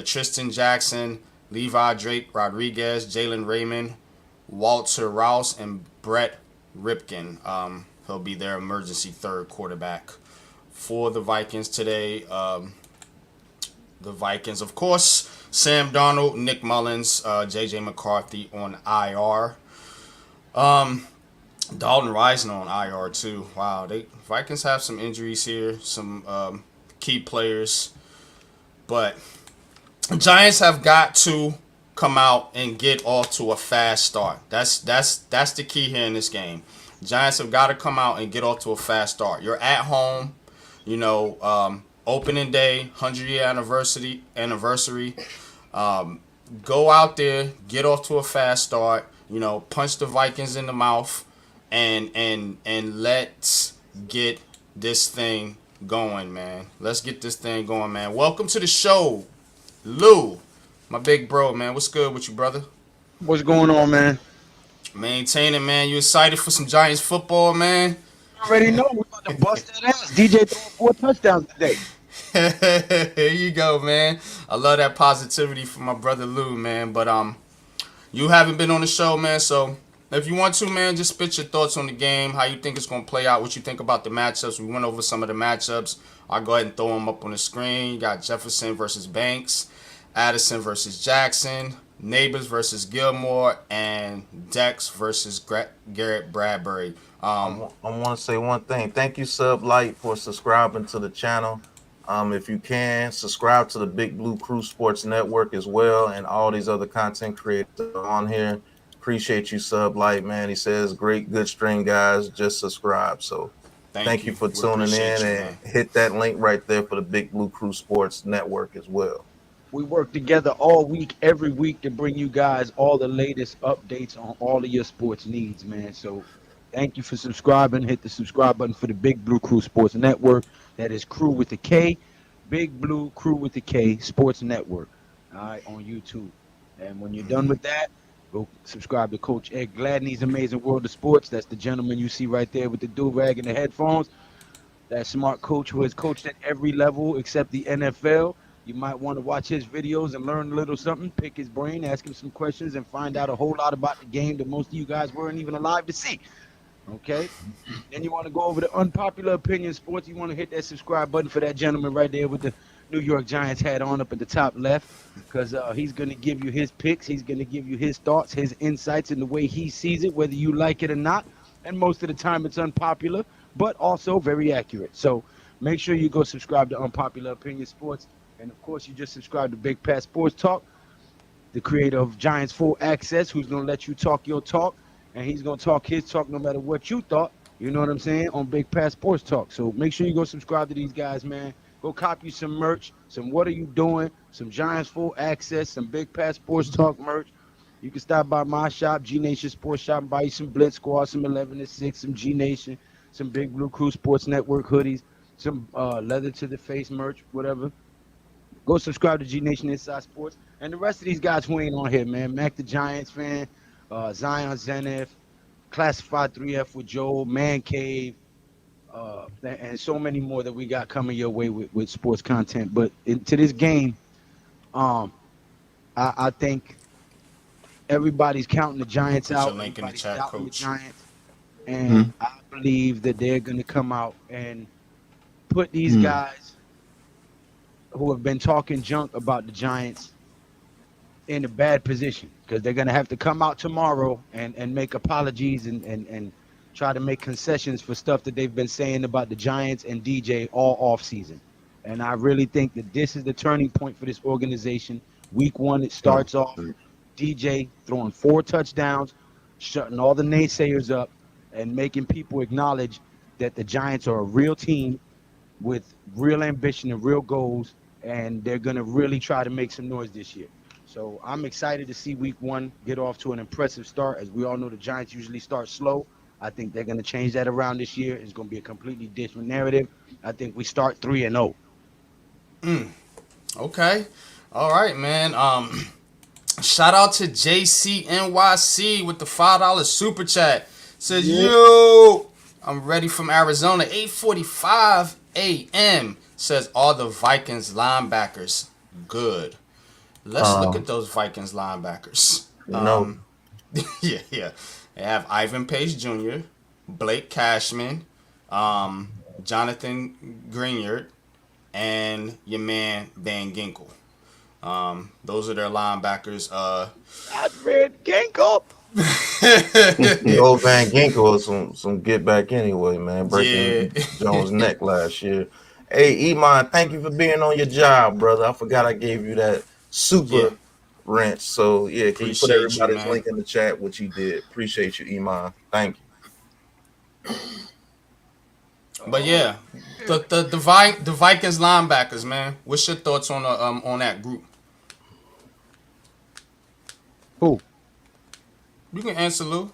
Tristan Jackson, Levi Drake Rodriguez, Jalen Raymond, Walter Rouse, and Brett Ripken. He'll be their emergency third quarterback for the Vikings today. The Vikings, of course, Sam Darnold, Nick Mullins, J.J. McCarthy on IR. Dalton Rising on IR too. Wow, Vikings have some injuries here, some key players, but Giants have got to come out and get off to a fast start. That's the key here in this game. Giants have got to come out and get off to a fast start. You're at home, opening day, 100-year anniversary. Go out there, get off to a fast start. Punch the Vikings in the mouth, and let's get this thing going, man. Let's get this thing going, man. Welcome to the show, Lou, my big bro, man. What's good with you, brother? What's going on, man? Maintaining, man. You excited for some Giants football, man? I already know we're about to bust that ass. DJ throwing 4 touchdowns today. Here you go, man. I love that positivity from my brother Lou, man. But you haven't been on the show, man. So if you want to, man, just spit your thoughts on the game, how you think it's gonna play out, what you think about the matchups. We went over some of the matchups. I'll go ahead and throw them up on the screen. You got Jefferson versus Banks, Addison versus Jackson, Neighbors versus Gilmore, and Dex versus Garrett Bradbury. I want to say one thing. Thank you, Sub Light, for subscribing to the channel. If you can, subscribe to the Big Blue Crew Sports Network as well, and all these other content creators on here. Appreciate you, Sub Light, man. He says, great, good stream, guys. Just subscribe. So thank you for tuning in, and hit that link right there for the Big Blue Crew Sports Network as well. We work together all week, every week, to bring you guys all the latest updates on all of your sports needs, man. So thank you for subscribing. Hit the subscribe button for the Big Blue Crew Sports Network. That is Crew with a K. Big Blue Crew with a K Sports Network. All right, on YouTube. And when you're done with that, go subscribe to Coach Ed Gladney's Amazing World of Sports. That's the gentleman you see right there with the do-rag and the headphones. That smart coach who has coached at every level except the NFL. You might want to watch his videos and learn a little something, pick his brain, ask him some questions, and find out a whole lot about the game that most of you guys weren't even alive to see. Okay? Then you want to go over to Unpopular Opinion Sports. You want to hit that subscribe button for that gentleman right there with the New York Giants hat on up at the top left, because he's going to give you his picks. He's going to give you his thoughts, his insights, and the way he sees it, whether you like it or not. And most of the time it's unpopular, but also very accurate. So make sure you go subscribe to Unpopular Opinion Sports. And, of course, you just subscribe to Big Pat Sports Talk, the creator of Giants Full Access, who's going to let you talk your talk. And he's going to talk his talk no matter what you thought, you know what I'm saying, on Big Pat Sports Talk. So make sure you go subscribe to these guys, man. Go cop you some merch, some What Are You Doing, some Giants Full Access, some Big Pat Sports Talk merch. You can stop by my shop, G Nation Sports Shop, and buy you some Blitz Squad, some 11 to 6, some G Nation, some Big Blue Crew Sports Network hoodies, some leather to the face merch, whatever. Go subscribe to G Nation Inside Sports. And the rest of these guys who ain't on here, man. Mac the Giants fan, Zion Zenith, Classified 3F with Joel, Man Cave, and so many more that we got coming your way with sports content. But into this game, I think everybody's counting the Giants out. Put your link in the chat, Coach. Giants, and I believe that they're going to come out and put these guys who have been talking junk about the Giants in a bad position because they're going to have to come out tomorrow and make apologies and try to make concessions for stuff that they've been saying about the Giants and DJ all off season. And I really think that this is the turning point for this organization. Week one, it Oh, starts off DJ throwing 4 touchdowns, shutting all the naysayers up, and making people acknowledge that the Giants are a real team with real ambition and real goals, and they're going to really try to make some noise this year. So I'm excited to see week one get off to an impressive start. As we all know, the Giants usually start slow. I think they're going to change that around this year. It's going to be a completely different narrative. I think we start 3-0. Okay. All right, man. Shout out to JCNYC with the $5 super chat. Says, yo, I'm ready from Arizona. 8:45 a.m. Says all the Vikings linebackers good. Let's look at those Vikings linebackers. No, Yeah. They have Ivan Pace Jr., Blake Cashman, Jonathan Greenyard, and your man Van Ginkel. Those are their linebackers. Not Red Ginkle. the old Van Ginkel was some get back anyway, man. Yeah. Breaking Jones' neck last year. Hey, Iman, thank you for being on your job, brother. I forgot I gave you that Yeah. super wrench. So yeah, can you put Appreciate you, everybody's man. link in the chat? Which you did. Appreciate you, Iman. Thank you. But yeah, the Vikings linebackers, man. What's your thoughts on that group? Who? You can answer, Lou.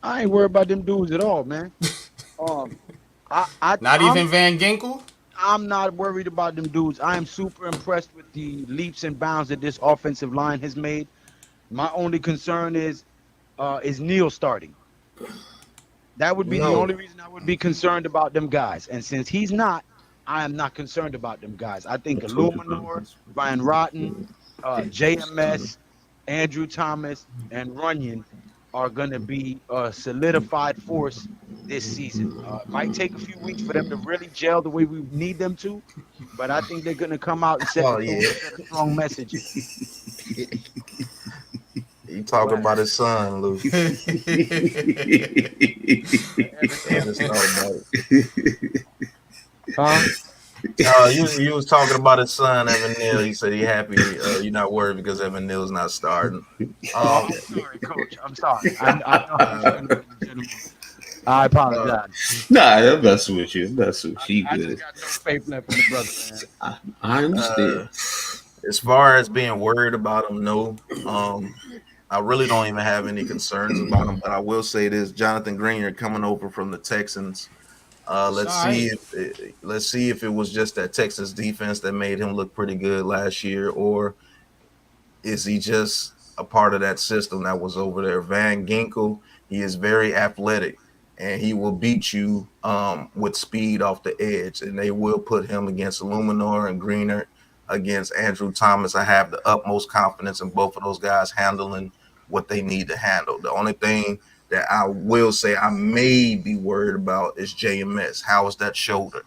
I ain't worried about them dudes at all, man. Um, Not I'm even Van Ginkel. I'm not worried about them dudes. I am super impressed with the leaps and bounds that this offensive line has made. My only concern is Neil starting. That would be the No, only reason I would be concerned about them guys. And since he's not, I am not concerned about them guys. I think Illuminor, Ryan Rotten, JMS, Andrew Thomas, and Runyon are going to be a solidified force this season. Might take a few weeks for them to really gel the way we need them to, but I think they're going to come out and set oh yeah, a strong message. he talking Right. about his son, Lou. I just thought about it. Huh? You was talking about his son Evan Neal. He said he happy. You're not worried because Evan Neal's not starting. Oh, I'm sorry, Coach. I'm sorry. I know how you feel, ladies and gentlemen. I apologize. Nah, I'm messing with you. I'm messing with you. I Good. just got no faith left in the brother, man. I understand. As far as being worried about him, no. I really don't even have any concerns about him. But I will say this: Jonathan Greener coming over from the Texans. Let's see if it was just that Texas defense that made him look pretty good last year, or is he just a part of that system that was over there? Van Ginkel, he is very athletic, and he will beat you with speed off the edge, and they will put him against Illuminor and Greener, against Andrew Thomas. I have the utmost confidence in both of those guys handling what they need to handle. The only thing that I will say I may be worried about is JMS. How is that shoulder?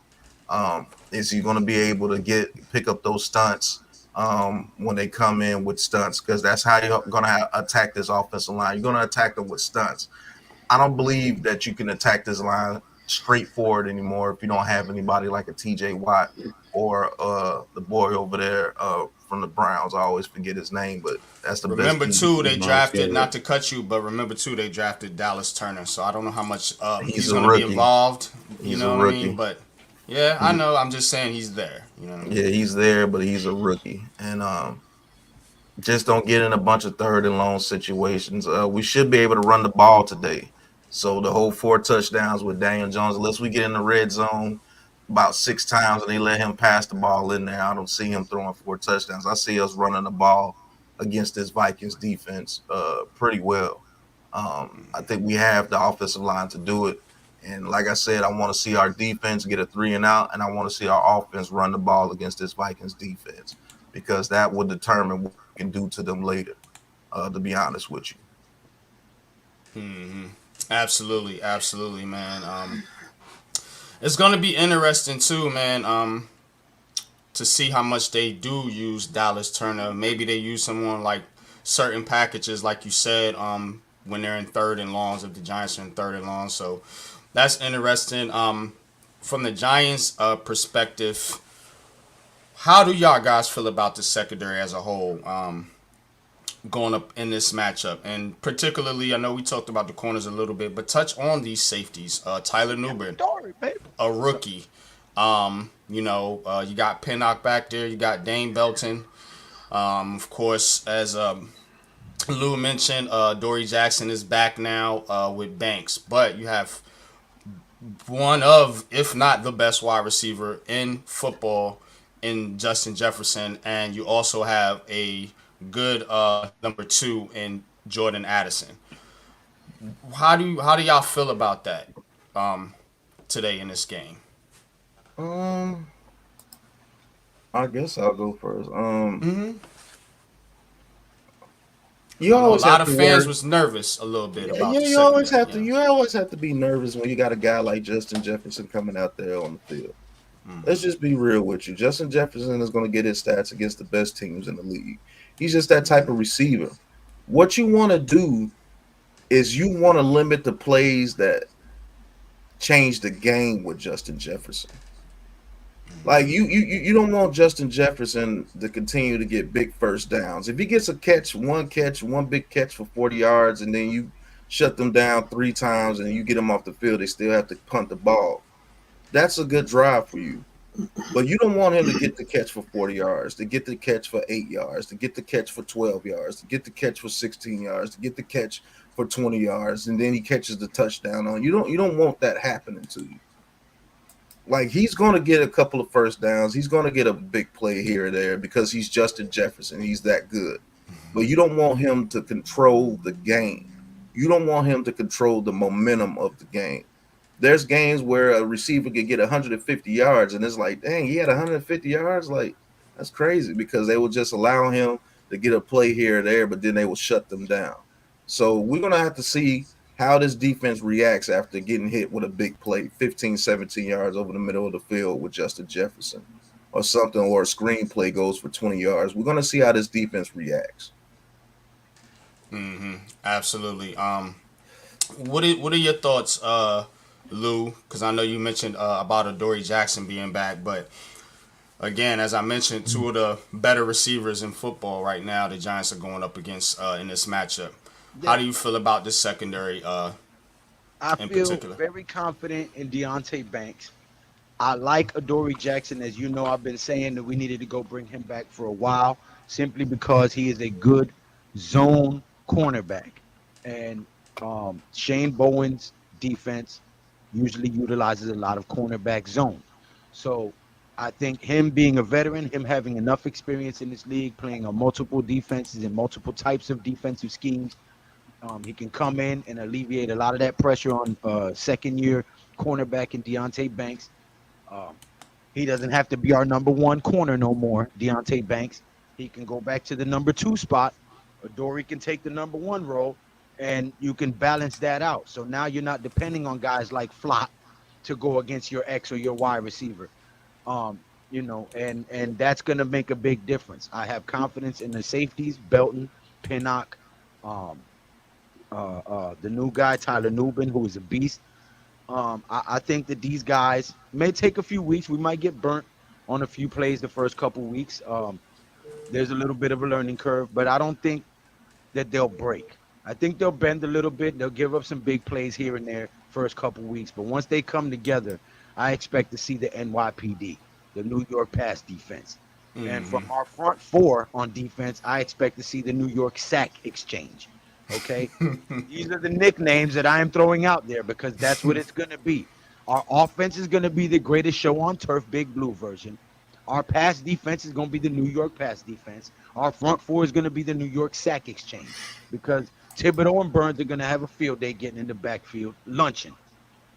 Is he going to be able to pick up those stunts when they come in with stunts? Because that's how you're going to attack this offensive line. You're going to attack them with stunts. I don't believe that you can attack this line straightforward anymore if you don't have anybody like a TJ Watt or the boy over there from the Browns. I always forget his name, but that's the Remember best. too, they drafted, not to cut you, but remember too, they drafted Dallas Turner. So I don't know how much he's going to be involved. You know what I mean? But yeah, I know. I'm just saying he's there. You know what I mean? Yeah, he's there, but he's a rookie, and just don't get in a bunch of third and long situations. We should be able to run the ball today. So the whole 4 touchdowns with Daniel Jones, unless we get in the red zone about 6 times and they let him pass the ball in there, I don't see him throwing 4 touchdowns. I see us running the ball against this Vikings defense pretty well. I think we have the offensive line to do it. And like I said, I want to see our defense get a 3 and out, and I want to see our offense run the ball against this Vikings defense, because that will determine what we can do to them later, to be honest with you. Mm-hmm. Absolutely, man. It's gonna be interesting too, man. to see how much they do use Dallas Turner. Maybe they use someone like certain packages, like you said, when they're in third and longs, if the Giants are in third and long. So that's interesting. From the Giants' perspective, how do y'all guys feel about the secondary as a whole? Going up in this matchup, and particularly, I know we talked about the corners a little bit, but touch on these safeties. Tyler Newbern, Story, baby. a rookie. You got Pinnock back there. You got Dane Belton. Of course, as Lou mentioned, Dory Jackson is back now with Banks. But you have one of, if not the best wide receiver in football in Justin Jefferson. And you also have a good number two in Jordan Addison. How do y'all feel about that today in this game? Um, I guess I'll go first. You I know a always lot have of to fans worry. was nervous a little bit Yeah, about yeah, the you always secondary. have to. Yeah. You always have to be nervous when you got a guy like Justin Jefferson coming out there on the field. Let's just be real with you. Justin Jefferson is going to get his stats against the best teams in the league. He's just that type of receiver. What you want to do is you want to limit the plays that change the game with Justin Jefferson. Like you don't want Justin Jefferson to continue to get big first downs. If he gets a catch, one big catch for 40 yards, and then you shut them down three times and you get them off the field, they still have to punt the ball. That's a good drive for you. But you don't want him to get the catch for 40 yards, to get the catch for 8 yards, to get the catch for 12 yards, to get the catch for 16 yards, to get the catch for 20 yards, and then he catches the touchdown on. You don't want that happening to you. Like he's going to get a couple of first downs. He's going to get a big play here or there because he's Justin Jefferson. He's that good. But you don't want him to control the game. You don't want him to control the momentum of the game. There's games where a receiver could get 150 yards, and it's like, dang, he had 150 yards. Like that's crazy because they will just allow him to get a play here or there, but then they will shut them down. So we're gonna have to see how this defense reacts after getting hit with a big play, 15, 17 yards over the middle of the field with Justin Jefferson or something, or a screenplay goes for 20 yards. We're going to see how this defense reacts. Absolutely. What are your thoughts, Lou? Because I know you mentioned about Adoree Jackson being back, but again, as I mentioned, two of the better receivers in football right now, the Giants are going up against in this matchup. How do you feel about this secondary I in feel particular? very confident in Deontay Banks. I like Adoree Jackson. As you know, I've been saying that we needed to go bring him back for a while simply because he is a good zone cornerback. And Shane Bowen's defense usually utilizes a lot of cornerback zone. So I think him being a veteran, him having enough experience in this league, playing on multiple defenses and multiple types of defensive schemes, he can come in and alleviate a lot of that pressure on second year cornerback in Deontay Banks. Um, he doesn't have to be our number one corner no more, Deontay Banks. He can go back to the number two spot. Dory can take the number one role, and you can balance that out. So now you're not depending on guys like Flott to go against your X or your Y receiver. And that's going to make a big difference. I have confidence in the safeties, Belton, Pinnock, um, the new guy, Tyler Newbin, who is a beast. I think that these guys may take a few weeks. We might get burnt on a few plays the first couple weeks. There's a little bit of a learning curve, but I don't think that they'll break. I think they'll bend a little bit. They'll give up some big plays here and there first couple weeks, but once they come together, I expect to see the NYPD, the New York Pass Defense. And from our front four on defense, I expect to see the New York Sack Exchange. Okay, these are the nicknames that I am throwing out there because that's what it's going to be. Our offense is going to be the greatest show on turf, Big Blue version. Our pass defense is going to be the New York Pass Defense. Our front four is going to be the New York Sack Exchange because Thibodeau and Burns are going to have a field day getting in the backfield, lunching,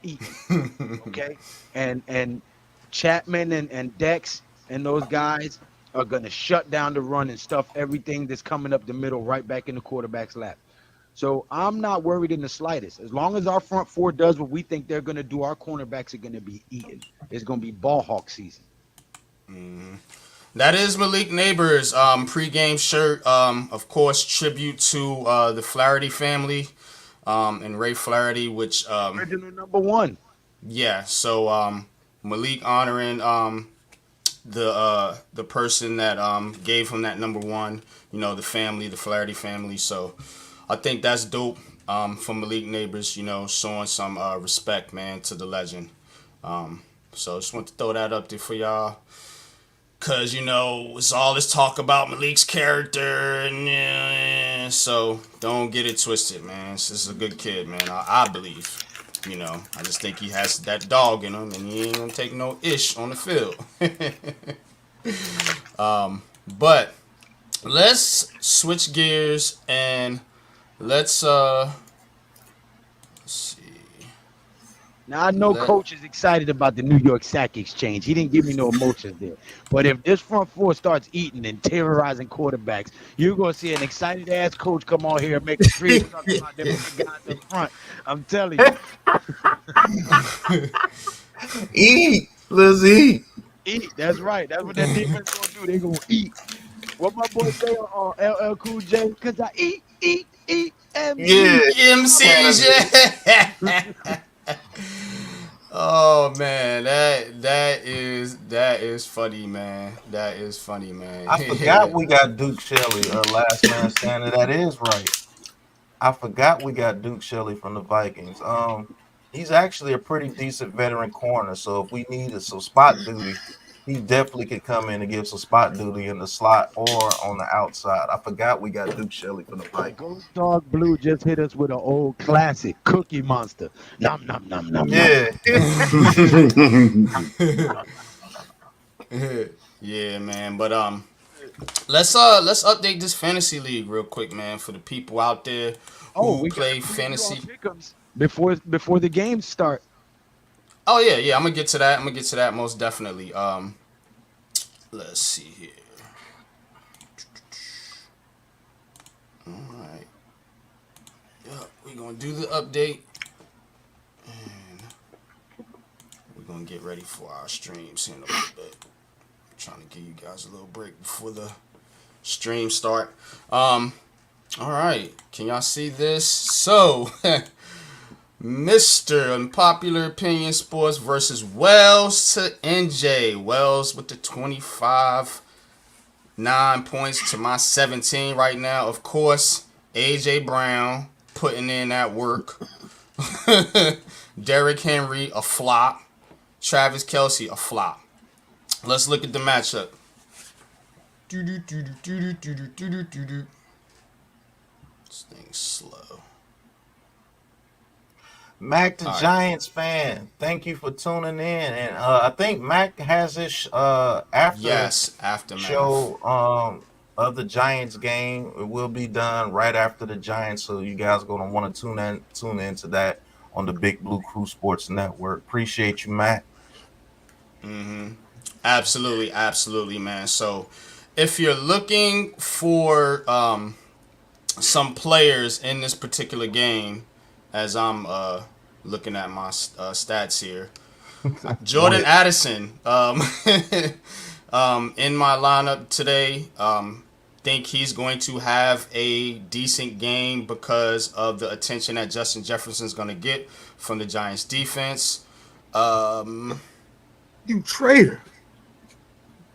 eating. Okay, and Chapman and Dex and those guys are going to shut down the run and stuff everything that's coming up the middle right back in the quarterback's lap. So I'm not worried in the slightest. As long as our front four does what we think they're going to do, our cornerbacks are going to be eaten. It's going to be ball hawk season. That is Malik Neighbors' pregame shirt. Of course, tribute to the Flaherty family and Ray Flaherty, which Original number one. yeah. So Malik honoring the person that gave him that number one. You know, the family, the Flaherty family. So I think that's dope from Malik Neighbors. You know, showing some respect, man, to the legend. So I just want to throw that up there for y'all. Cause you know it's all this talk about Malik's character, and so don't get it twisted, man. This is a good kid, man. I believe, you know. I just think he has that dog in him, and he ain't gonna take no ish on the field. But let's switch gears and let's see. Now I know Coach is excited about the New York Sack Exchange. He didn't give me no emotions there. But if this front four starts eating and terrorizing quarterbacks, you're gonna see an excited ass coach come on here and make a trade talking about them guys in front. I'm telling you. Eat. Let's eat. Eat. That's right. That's what that defense gonna do. They gonna eat. What my boy say on LL Cool J? Cause I eat, MC. Yeah. MCs. Oh man, that is funny, man. That is funny, man. I forgot we got Duke Shelley, last man standing. That is right. I forgot we got Duke Shelley from the Vikings. He's actually a pretty decent veteran corner. So if we needed some spot duty, he definitely could come in and give some spot duty in the slot or on the outside. I forgot we got Duke Shelley from the Vikings. Ghost Dog Blue just hit us with an old classic, Cookie Monster. Nom nom nom nom. Yeah. Yeah, man. But let's update this fantasy league real quick, man, for the people out there who we play gotta fantasy. Before the games start. Oh yeah. I'm gonna get to that most definitely. Let's see here. All right. Yep, we're gonna do the update, and we're gonna get ready for our streams here in a little bit. I'm trying to give you guys a little break before the stream start. All right. Can y'all see this? So. Mr. Unpopular Opinion Sports versus Wells to NJ. Wells with the 25, 9 points to my 17 right now. Of course, AJ Brown putting in that work. Derrick Henry, a flop. Travis Kelce, a flop. Let's look at the matchup. This thing's slow. Mac the Giants fan, thank you for tuning in. And I think Mac has his after show of the Giants game. It will be done right after the Giants, so you guys are gonna want to tune into that on the Big Blue Crew Sports Network. Appreciate you, Mac. Absolutely, man. So if you're looking for some players in this particular game, as I'm looking at my stats here, Jordan Addison in my lineup today. Think he's going to have a decent game because of the attention that Justin Jefferson's going to get from the Giants defense. You traitor.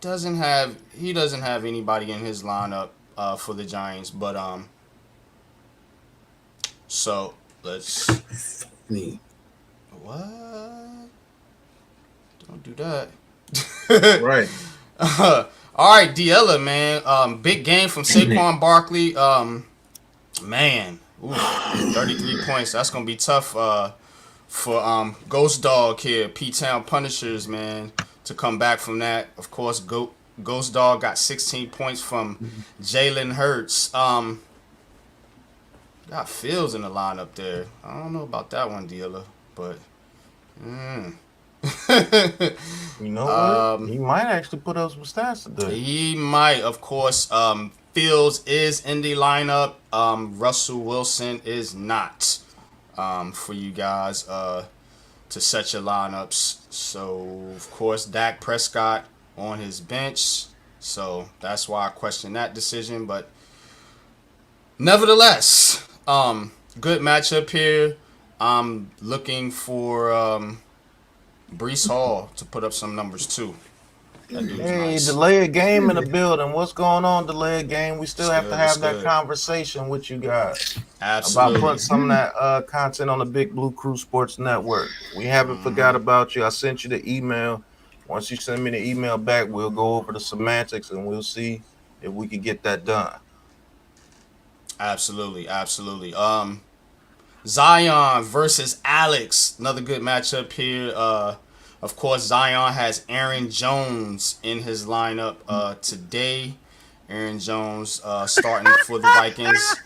He doesn't have anybody in his lineup for the Giants, but so let's Me. what? Don't do that. Right. All right, Diella, man. Big game from Saquon Barkley. Man, 33 points. That's gonna be tough for Ghost Dog here, P-Town Punishers, man, to come back from that. Of course, Ghost Dog got 16 points from Jalen Hurts. Got Fields in the lineup there. I don't know about that one, Diella, but You know what? He might actually put up some stats today. He might, of course. Fields is in the lineup. Russell Wilson is not. For you guys to set your lineups. So, of course, Dak Prescott on his bench. So that's why I question that decision. But nevertheless, good matchup here. I'm looking for Brees Hall to put up some numbers too. That dude's Hey, nice. delayed game in the building. What's going on, delayed game? We still have to What's have that good? conversation with you guys about Absolutely. putting some of that content on the Big Blue Crew Sports Network. We haven't forgot about you. I sent you the email. Once you send me the email back, we'll go over the semantics and we'll see if we can get that done. Absolutely. Zion versus Alex. Another good matchup here. Of course, Zion has Aaron Jones in his lineup today. Aaron Jones starting for the Vikings.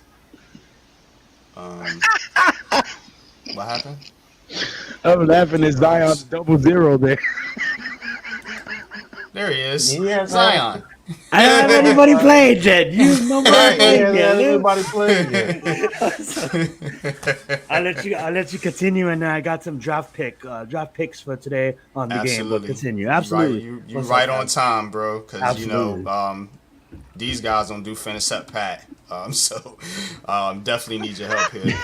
What happened? I'm laughing at Zion's 0-0 there. There he is. Yeah, Zion. I don't have anybody playing yet. You nobody playing yet. Everybody playing yet. I'll let you continue, and I got some draft picks for today on the game. But continue. Absolutely. You right on time, bro. Because you know, these guys don't do finish up pat. So definitely need your help here.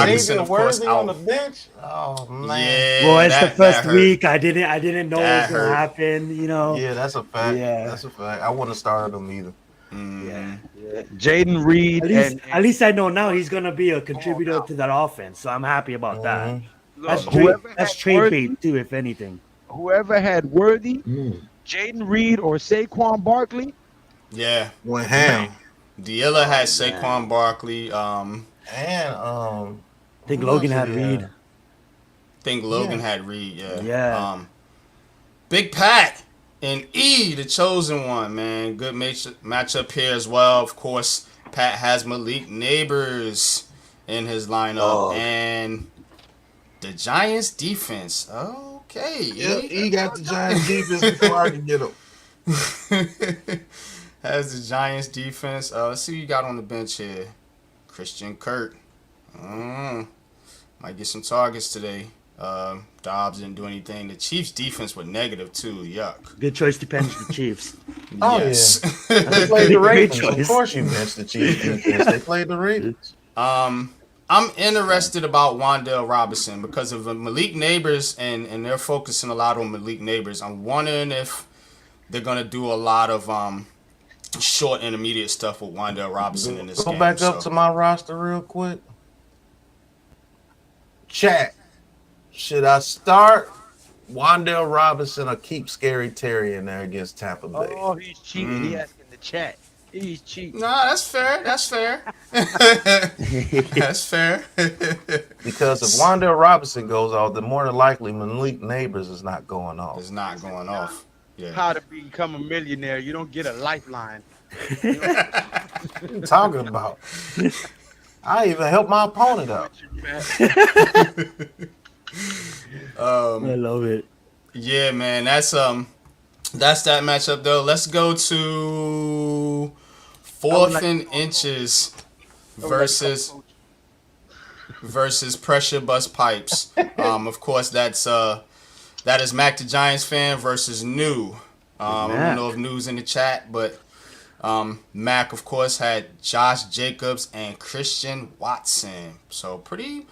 David Worthy on the bench. Oh man. Yeah, well, it's the first week. I didn't know That what was gonna happen. You know. Yeah, that's a fact. Yeah. That's a fact. I wouldn't have started him either. Yeah. Jaden Reed. At least I know now he's gonna be a contributor to that offense. So I'm happy about that. That's trade bait too, if anything. Whoever had Worthy, Jaden Reed, or Saquon Barkley. Yeah. Went ham. Deilla had Saquon Barkley. I think Logan had Reed. Had Reed. Yeah. Yeah. Big Pat and E, the chosen one, man. Good matchup here as well. Of course, Pat has Malik Neighbors in his lineup, and the Giants defense. Okay. Yep, he got the Giants defense before I can get him. Has the Giants defense. Let's see who you got on the bench here. Christian Kirk. Might get some targets today. Dobbs didn't do anything. The Chiefs defense was negative too. Yuck. Good choice to bench the Chiefs. Oh yes. Yeah. They played the Ravens. Of course you benched the Chiefs defense. They played the Ravens. I'm interested about Wan'Dale Robinson because of Malik Neighbors and they're focusing a lot on Malik Neighbors. I'm wondering if they're gonna do a lot of short intermediate stuff with Wan'Dale Robinson in this game. Go back up to my roster real quick. Chat. Should I start Wan'Dale Robinson or keep Scary Terry in there against Tampa Bay? Oh, he's cheating. He asking the chat. He's cheating. Nah, that's fair. That's fair. Because if Wan'Dale Robinson goes off, then more than likely Malik Neighbors is not going off. It's not going off. Yeah. How to become a millionaire? You don't get a lifeline. What are you talking about? I even helped my opponent out. I love it. Yeah, man. That's that matchup though. Let's go to 4th and inches versus pressure bust pipes. Of course, that is Mac the Giants fan versus New. I don't know if New's in the chat, but Mac, of course, had Josh Jacobs and Christian Watson. So pretty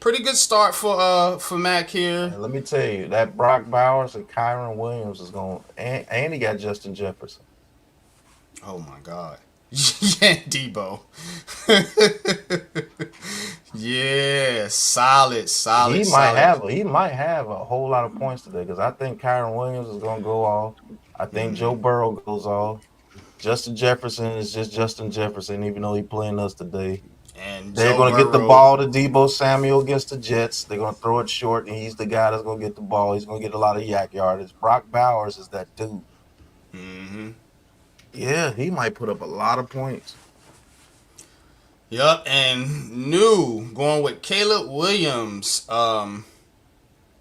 good start for Mac here. And let me tell you, that Brock Bowers and Kyron Williams is going, and he got Justin Jefferson. Oh my God. Yeah, Debo. Yeah, solid. He might have a whole lot of points today because I think Kyron Williams is going to go off. I think Joe Burrow goes off. Justin Jefferson is just Justin Jefferson, even though he's playing us today. And they're going to get the ball to Debo Samuel against the Jets. They're going to throw it short, and he's the guy that's going to get the ball. He's going to get a lot of yak yardage. Brock Bowers is that dude. Mm-hmm. Yeah, he might put up a lot of points. Yup, and New going with Caleb Williams. I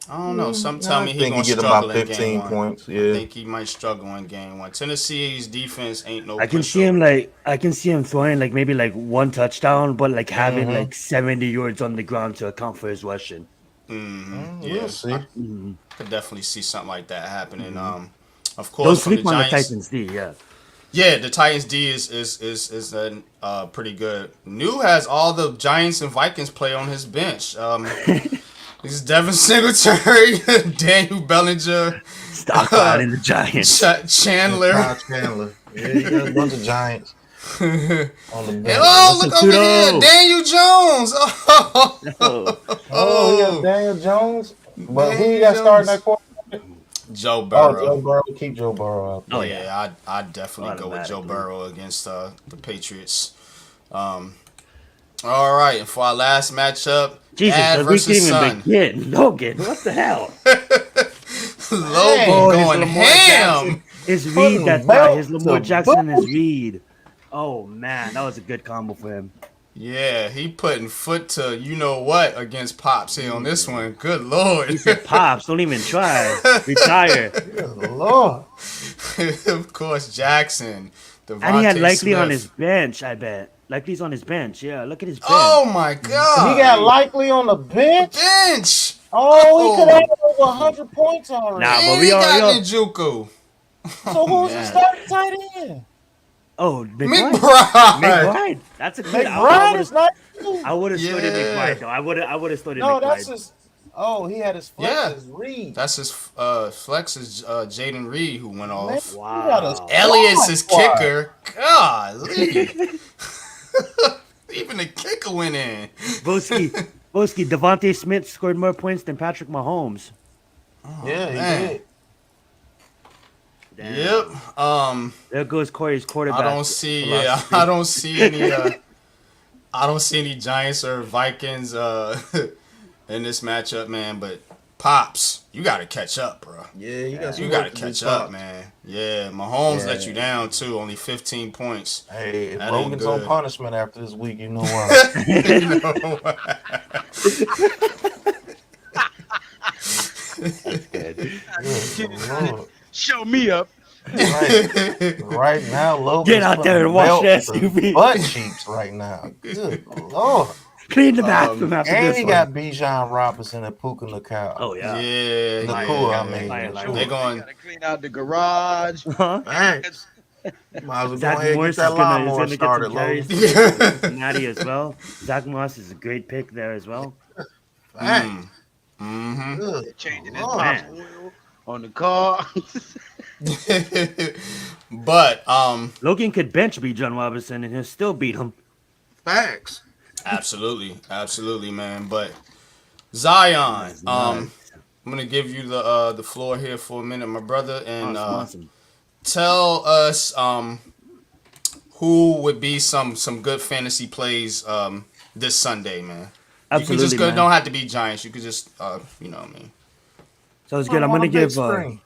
don't know. Some tell me he's going to struggle about 15 points. Yeah. I think he might struggle in game 1. Tennessee's defense ain't no. I can see him throwing maybe one touchdown, but having 70 yards on the ground to account for his rushing. Yeah, We'll see. could definitely see something like that happening. Of Don't course, from the sleep on the Giants. Titans D. Yeah. Yeah, the Titans D is pretty good. New has all the Giants and Vikings play on his bench. He's Devin Singletary, Daniel Bellinger, Stockpile in the Giants. Chandler. Kyle Chandler. Yeah, he got a bunch of Giants on the bench. Oh, look over here, Daniel Jones. Oh, we got Daniel Jones. But who you got starting that quarterback? Joe Oh, Burrow. Joe Burrow. Keep Joe Burrow out there. Oh yeah, I'd definitely go with Joe Automatically. Burrow against the Patriots. All right, and for our last matchup, Jesus, Dad we versus can't son. even begin. Logan, what the hell? Logan Oh, his going Lamar ham. Jackson. His Putting Reed, that's belt right. His Lamar to Jackson and his boot. Reed. Oh man, that was a good combo for him. Yeah, he putting foot to you know what against Pops here on this one. Good lord. He said, "Pops, don't even try. Retire." Good Lord. Of course, Jackson. And he had Devontae Likely on Smith. his bench, I bet. Likely's on his bench. Yeah, look at his bench. Oh my God! He got Likely on the bench. bench. Oh, he could have over 100 points already. Nah, but And we he all got know. Njoku. So who's the starting tight end? Oh, McBride. McBride. McBride. That's a good. McBride is not. I would have started Yeah. McBride though. I would have started No, McBride. that's his. Oh, he had his flex, his Reed. That's his flex is Jaden Reed who went off. Wow. Elias is squad. kicker. Golly. Even the kicker went in. Boski, Devontae Smith scored more points than Patrick Mahomes. Yeah, he man. did. Damn. Yep. There goes Corey's quarterback. I don't see. Yeah, I don't see any. I don't see any Giants or Vikings in this matchup, man. But Pops, you got to catch up, bro. Yeah, you got. You got to catch up, man. Yeah, Mahomes let you down too. Only 15 points. Hey, if That ain't Logan's on good. punishment after this week, you know why. You know what? Good Lord. Show me up. Right now, Logan's Get out there and watch belt that to SUV. butt cheeks right now. Good Lord. Clean the bathroom after And this he one. got Bijan Robinson and Puka Nakau. Oh yeah. Yeah, Nakua, I mean. They're going. Gotta clean out the garage. Huh? Thanks. Might as well go Zach ahead and Morris get that is gonna lawnmower get started, some Logan. carries. Natty as well. Zach Moss is a great pick there as well. Thanks. Mm-hmm. Good Changing his Lord. pops oil on the car. But Logan could bench beat John Robinson and he'll still beat him. Facts. absolutely, man. But Zion, I'm gonna give you the floor here for a minute, my brother, and Awesome. tell us who would be some good fantasy plays this Sunday, man. Absolutely, you can just go, man. don't have to be Giants. You could just you know what I mean. So it's good. I'm on gonna a big give. screen.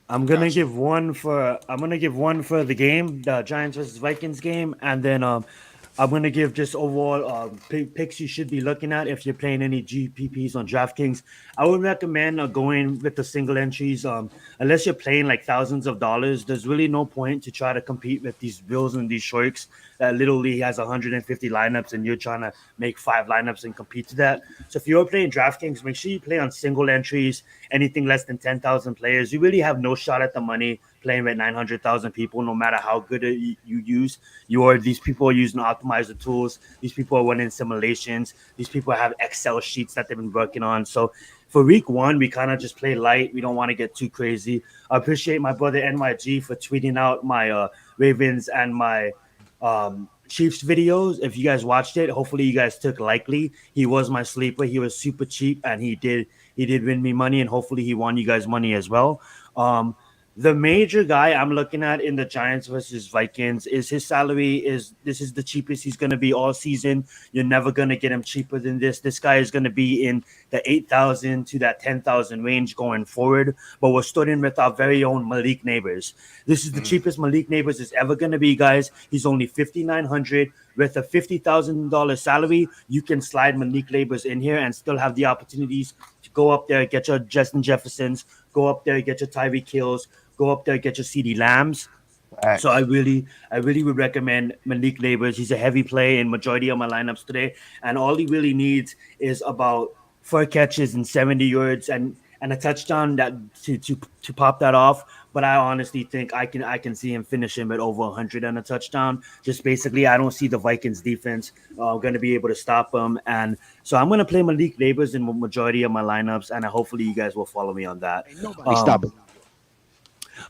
I'm gonna give one for. I'm gonna give one for the game, the Giants versus Vikings game, and then I'm gonna give just overall picks you should be looking at if you're playing any GPPs on DraftKings. I would recommend going with the single entries. Unless you're playing like thousands of dollars, there's really no point to try to compete with these Bills and these Sharks that literally has 150 lineups, and you're trying to make 5 lineups and compete to that. So if you're playing DraftKings, make sure you play on single entries. Anything less than 10,000 players, you really have no shot at the money playing with 900,000 people, no matter how good you use. These people are using optimizer tools. These people are running simulations. These people have Excel sheets that they've been working on. So for week 1, we kind of just play light. We don't want to get too crazy. I appreciate my brother NYG for tweeting out my Ravens and my Chiefs videos. If you guys watched it, hopefully you guys took Likely. He was my sleeper. He was super cheap, and he did win me money, and hopefully he won you guys money as well. The major guy I'm looking at in the Giants versus Vikings is his salary this is the cheapest he's going to be all season. You're never going to get him cheaper than this. This guy is going to be in the 8,000 to that 10,000 range going forward. But we're starting with our very own Malik Neighbors. This is the cheapest Malik Neighbors is ever going to be, guys. He's only $5,900 with a $50,000 salary. You can slide Malik Neighbors in here and still have the opportunities to go up there, get your Justin Jeffersons, go up there, get your Tyreek Hills, go up there, get your CD Lambs. So I really would recommend Malik Neighbors. He's a heavy play in majority of my lineups today, and all he really needs is about 4 catches and 70 yards and a touchdown that to pop that off. But I honestly think I can see him finish him at over 100 and a touchdown. Just basically, I don't see the Vikings defense going to be able to stop him, and so I'm going to play Malik Neighbors in majority of my lineups, and hopefully you guys will follow me on that. Ain't nobody Um, stopping.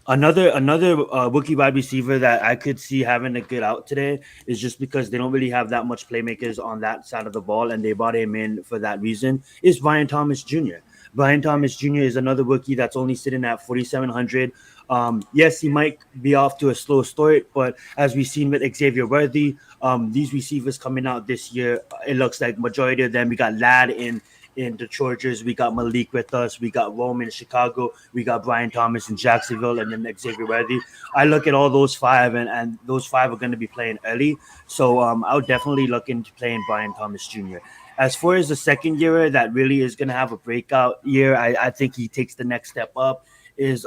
another rookie wide receiver that I could see having a good out today is just because they don't really have that much playmakers on that side of the ball, and they brought him in for that reason. Is Brian Thomas Jr. Brian Thomas Jr. is another rookie that's only sitting at 4,700. Yes, he might be off to a slow start, but as we've seen with Xavier Worthy, these receivers coming out this year, it looks like majority of them. We got Ladd in the Chargers. We got Malik with us. We got Roman in Chicago. We got Brian Thomas in Jacksonville, and then Xavier Worthy. I look at all those five, and those five are going to be playing early. So I would definitely look into playing Brian Thomas Jr. As far as the second year that really is going to have a breakout year, I think he takes the next step up. Is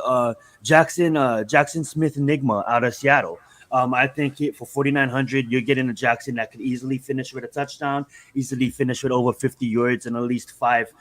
Jackson Smith Enigma out of Seattle. I think for 4,900, you're getting a Jackson that could easily finish with a touchdown, easily finish with over 50 yards and at least five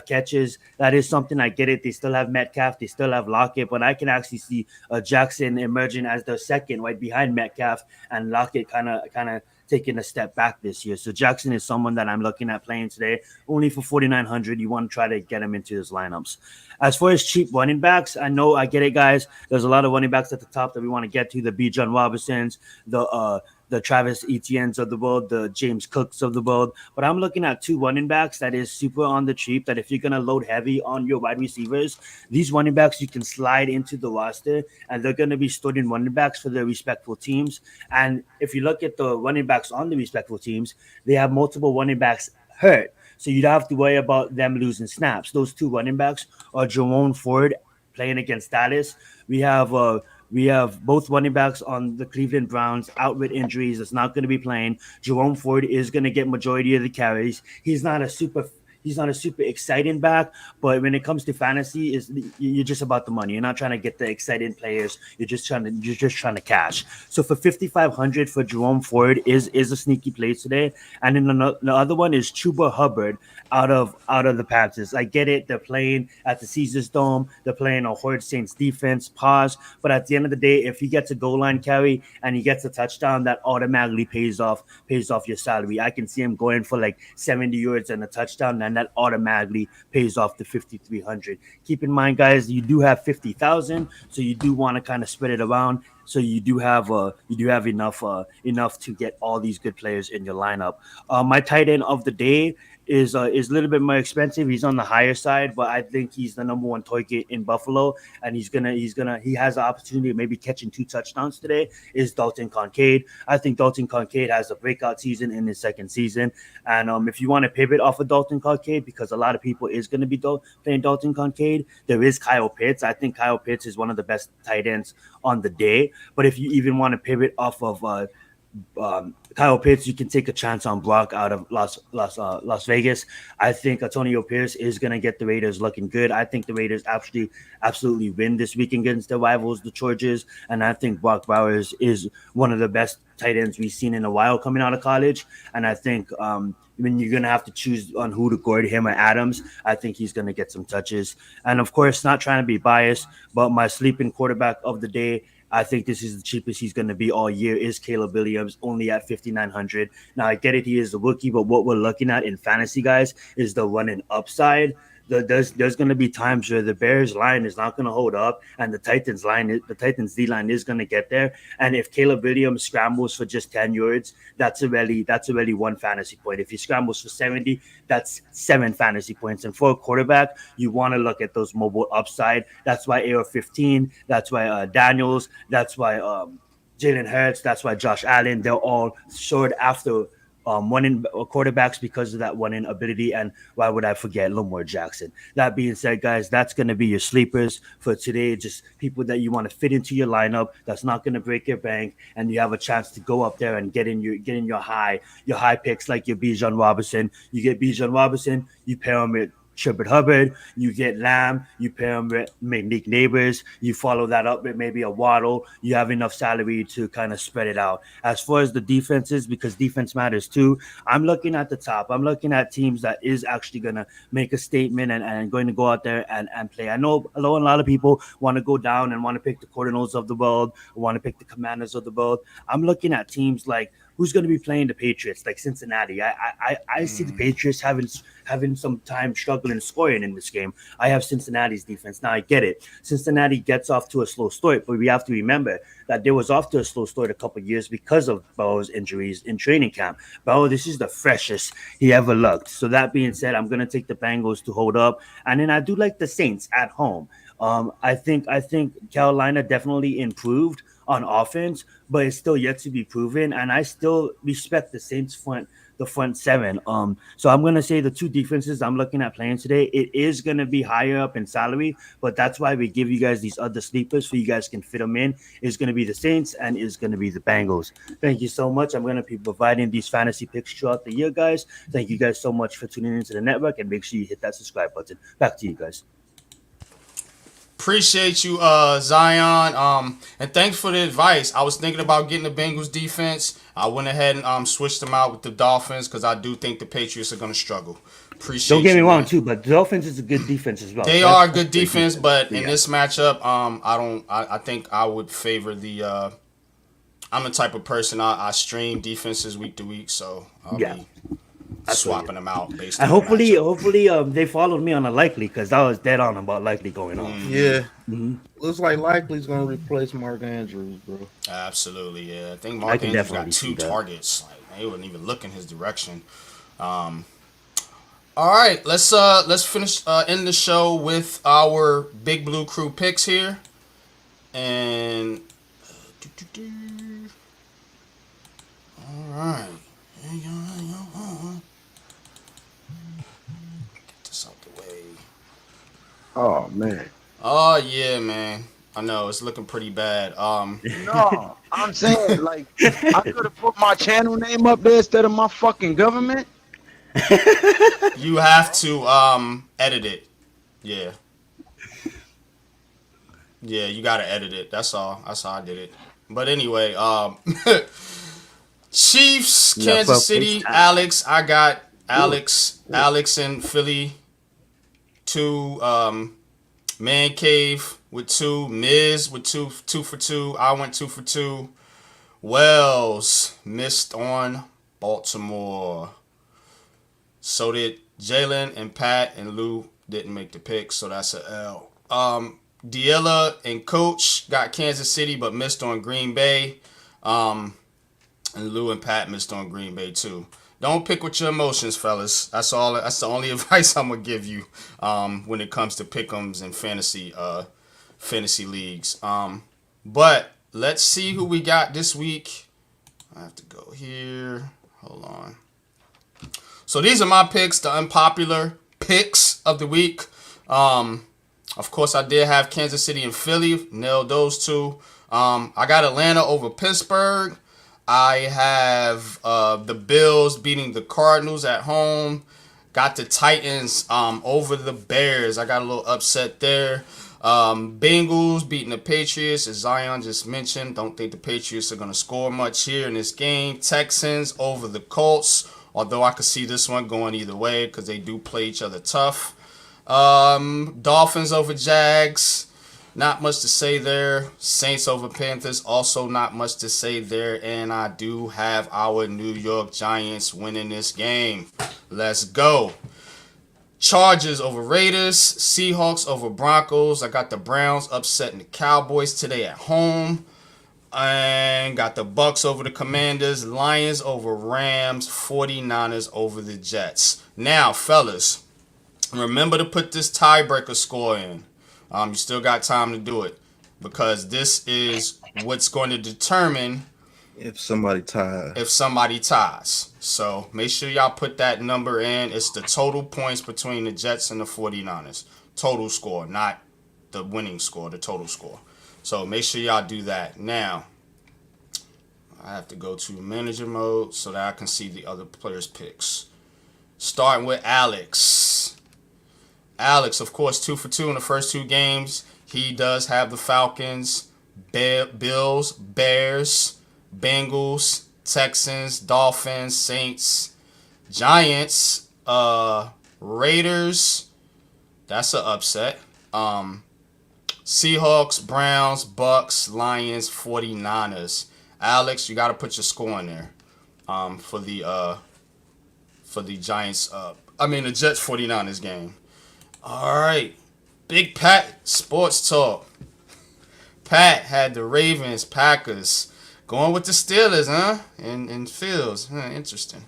catches. That is something. I get it. They still have Metcalf, they still have Lockett, but I can actually see Jackson emerging as the second right behind Metcalf, and Lockett kind of taking a step back this year. So Jackson is someone that I'm looking at playing today. Only for 4,900, you want to try to get him into his lineups. As far as cheap running backs, I know I get it, guys. There's a lot of running backs at the top that we want to get to. The B. John Robinsons, the Travis Etienne's of the world, the James Cooks of the world. But I'm looking at two running backs that is super on the cheap, that if you're going to load heavy on your wide receivers, these running backs you can slide into the roster, and they're going to be starting running backs for their respectful teams. And if you look at the running backs on the respectful teams, they have multiple running backs hurt. So you don't have to worry about them losing snaps. Those two running backs are Jerome Ford playing against Dallas. We have both running backs on the Cleveland Browns out with injuries. It's not going to be playing. Jerome Ford is going to get majority of the carries. He's not a super exciting back, but when it comes to fantasy, you're just about the money. You're not trying to get the exciting players. You're just trying to cash. So for 5,500 for Jerome Ford is a sneaky play today. And then the other one is Chuba Hubbard out of the Panthers. I get it. They're playing at the Caesars Dome. They're playing a Horde Saints defense. Pause. But at the end of the day, if he gets a goal line carry and he gets a touchdown, that automatically pays off your salary. I can see him going for like 70 yards and a touchdown, and that automatically pays off the 5,300. Keep in mind, guys, you do have 50,000, so you do want to kind of spread it around. So you do have enough to get all these good players in your lineup. My tight end of the day is a little bit more expensive. He's on the higher side, but I think he's the number one target in Buffalo, and he has the opportunity of maybe catching 2 touchdowns today. Is Dalton Kincaid? I think Dalton Kincaid has a breakout season in his second season, and if you want to pivot off of Dalton Kincaid, because a lot of people is going to be playing Dalton Kincaid, there is Kyle Pitts. I think Kyle Pitts is one of the best tight ends on the day. But if you even want to pivot off of Kyle Pitts, you can take a chance on Brock out of Las Vegas. I think Antonio Pierce is going to get the Raiders looking good. I think the Raiders absolutely win this week against their rivals, the Chargers, and I think Brock Bowers is one of the best tight ends we've seen in a while coming out of college. And I think when you're going to have to choose on who to guard, him or Adams, I think he's going to get some touches. And of course, not trying to be biased, but my sleeping quarterback of the day, I think this is the cheapest he's going to be all year, is Caleb Williams, only at 5,900. Now, I get it, he is a rookie, but what we're looking at in fantasy, guys, is the running upside. There's going to be times where the Bears line is not going to hold up, and the Titans D line is going to get there. And if Caleb Williams scrambles for just 10 yards, that's already one fantasy point. If he scrambles for 70, that's 7 fantasy points. And for a quarterback, you want to look at those mobile upside. That's why AR-15. That's why Daniels. That's why Jalen Hurts. That's why Josh Allen. They're all short after running quarterbacks because of that running ability. And why would I forget Lamar Jackson? That being said, guys, that's going to be your sleepers for today. Just people that you want to fit into your lineup. That's not going to break your bank, and you have a chance to go up there and get in your high picks like your Bijan Robinson. You get Bijan Robinson, you pair him with Shepard Hubbard, you get Lamb, you pair him with Nick Neighbors, you follow that up with maybe a Waddle. You have enough salary to kind of spread it out. As far as the defenses, because defense matters too, I'm looking at the top. I'm looking at teams that is actually going to make a statement and going to go out there and play. I know a lot of people want to go down and want to pick the Cardinals of the world, or want to pick the Commanders of the world. I'm looking at teams like who's going to be playing the Patriots, like Cincinnati. I see the Patriots having some time struggling scoring in this game. I have Cincinnati's defense. Now I get it. Cincinnati gets off to a slow start, but we have to remember that they was off to a slow start a couple of years because of Burrow's injuries in training camp. Burrow, this is the freshest he ever looked. So that being said, I'm going to take the Bengals to hold up, and then I do like the Saints at home. I think Carolina definitely improved on offense, but it's still yet to be proven. And I still respect the Saints the front seven. So I'm gonna say the two defenses I'm looking at playing today, it is gonna be higher up in salary, but that's why we give you guys these other sleepers so you guys can fit them in. Is gonna be the Saints and is gonna be the Bengals. Thank you so much. I'm gonna be providing these fantasy picks throughout the year, guys. Thank you guys so much for tuning into the network, and make sure you hit that subscribe button. Back to you guys. Appreciate you, Zion. And thanks for the advice. I was thinking about getting the Bengals defense. I went ahead and switched them out with the Dolphins because I do think the Patriots are going to struggle. Appreciate. Don't get me wrong, man. too, but the Dolphins is a good defense as well. They are a good defense, but in this matchup, I think I would favor the. I'm the type of person I stream defenses week to week, so I'll be swapping them out based. And on hopefully, they followed me on a Likely because I was dead on about Likely going on. Yeah, looks like Likely's gonna replace Mark Andrews, bro. Absolutely, yeah. I think Mark Andrews got 2 targets. Like, they wouldn't even look in his direction. All right, let's finish end the show with our Big Blue Crew picks here, and all right. Get this out the way. Oh man. Oh yeah, man. I know it's looking pretty bad. No, I'm saying like I could have put my channel name up there instead of my fucking government. You have to edit it. Yeah. Yeah, you gotta edit it. That's all. That's how I did it. But anyway, Chiefs, Kansas City, Alex. I got Alex in Philly. 2, Man Cave with 2, Miz with 2 for 2. I went 2 for 2. Wells missed on Baltimore. So did Jalen, and Pat and Lou didn't make the pick, so that's an L. Diella and Coach got Kansas City but missed on Green Bay. And Lou and Pat missed on Green Bay too. Don't pick with your emotions, fellas. That's all. That's the only advice I'm gonna give you when it comes to pick'ems and fantasy leagues. But let's see who we got this week. I have to go here. Hold on. So these are my picks, the unpopular picks of the week. Of course, I did have Kansas City and Philly. Nailed those 2. I got Atlanta over Pittsburgh. I have the Bills beating the Cardinals at home. Got the Titans over the Bears. I got a little upset there. Bengals beating the Patriots, as Zion just mentioned. Don't think the Patriots are going to score much here in this game. Texans over the Colts, although I could see this one going either way because they do play each other tough. Dolphins over Jags. Not much to say there. Saints over Panthers. Also not much to say there. And I do have our New York Giants winning this game. Let's go. Chargers over Raiders. Seahawks over Broncos. I got the Browns upsetting the Cowboys today at home. And got the Bucks over the Commanders. Lions over Rams. 49ers over the Jets. Now, fellas, remember to put this tiebreaker score in. You still got time to do it because this is what's going to determine if somebody ties. So make sure y'all put that number in. It's the total points between the Jets and the 49ers. Total score, not the winning score, the total score. So make sure y'all do that. Now, I have to go to manager mode so that I can see the other players' picks. Starting with Alex. Alex, of course, 2 for 2 in the first 2 games. He does have the Falcons, Bills, Bears, Bengals, Texans, Dolphins, Saints, Giants, Raiders. That's an upset. Seahawks, Browns, Bucks, Lions, 49ers. Alex, you got to put your score in there for the Giants. The Jets 49ers game. All right. Big Pat Sports Talk. Pat had the Ravens, Packers. Going with the Steelers, huh? And Fields. Interesting.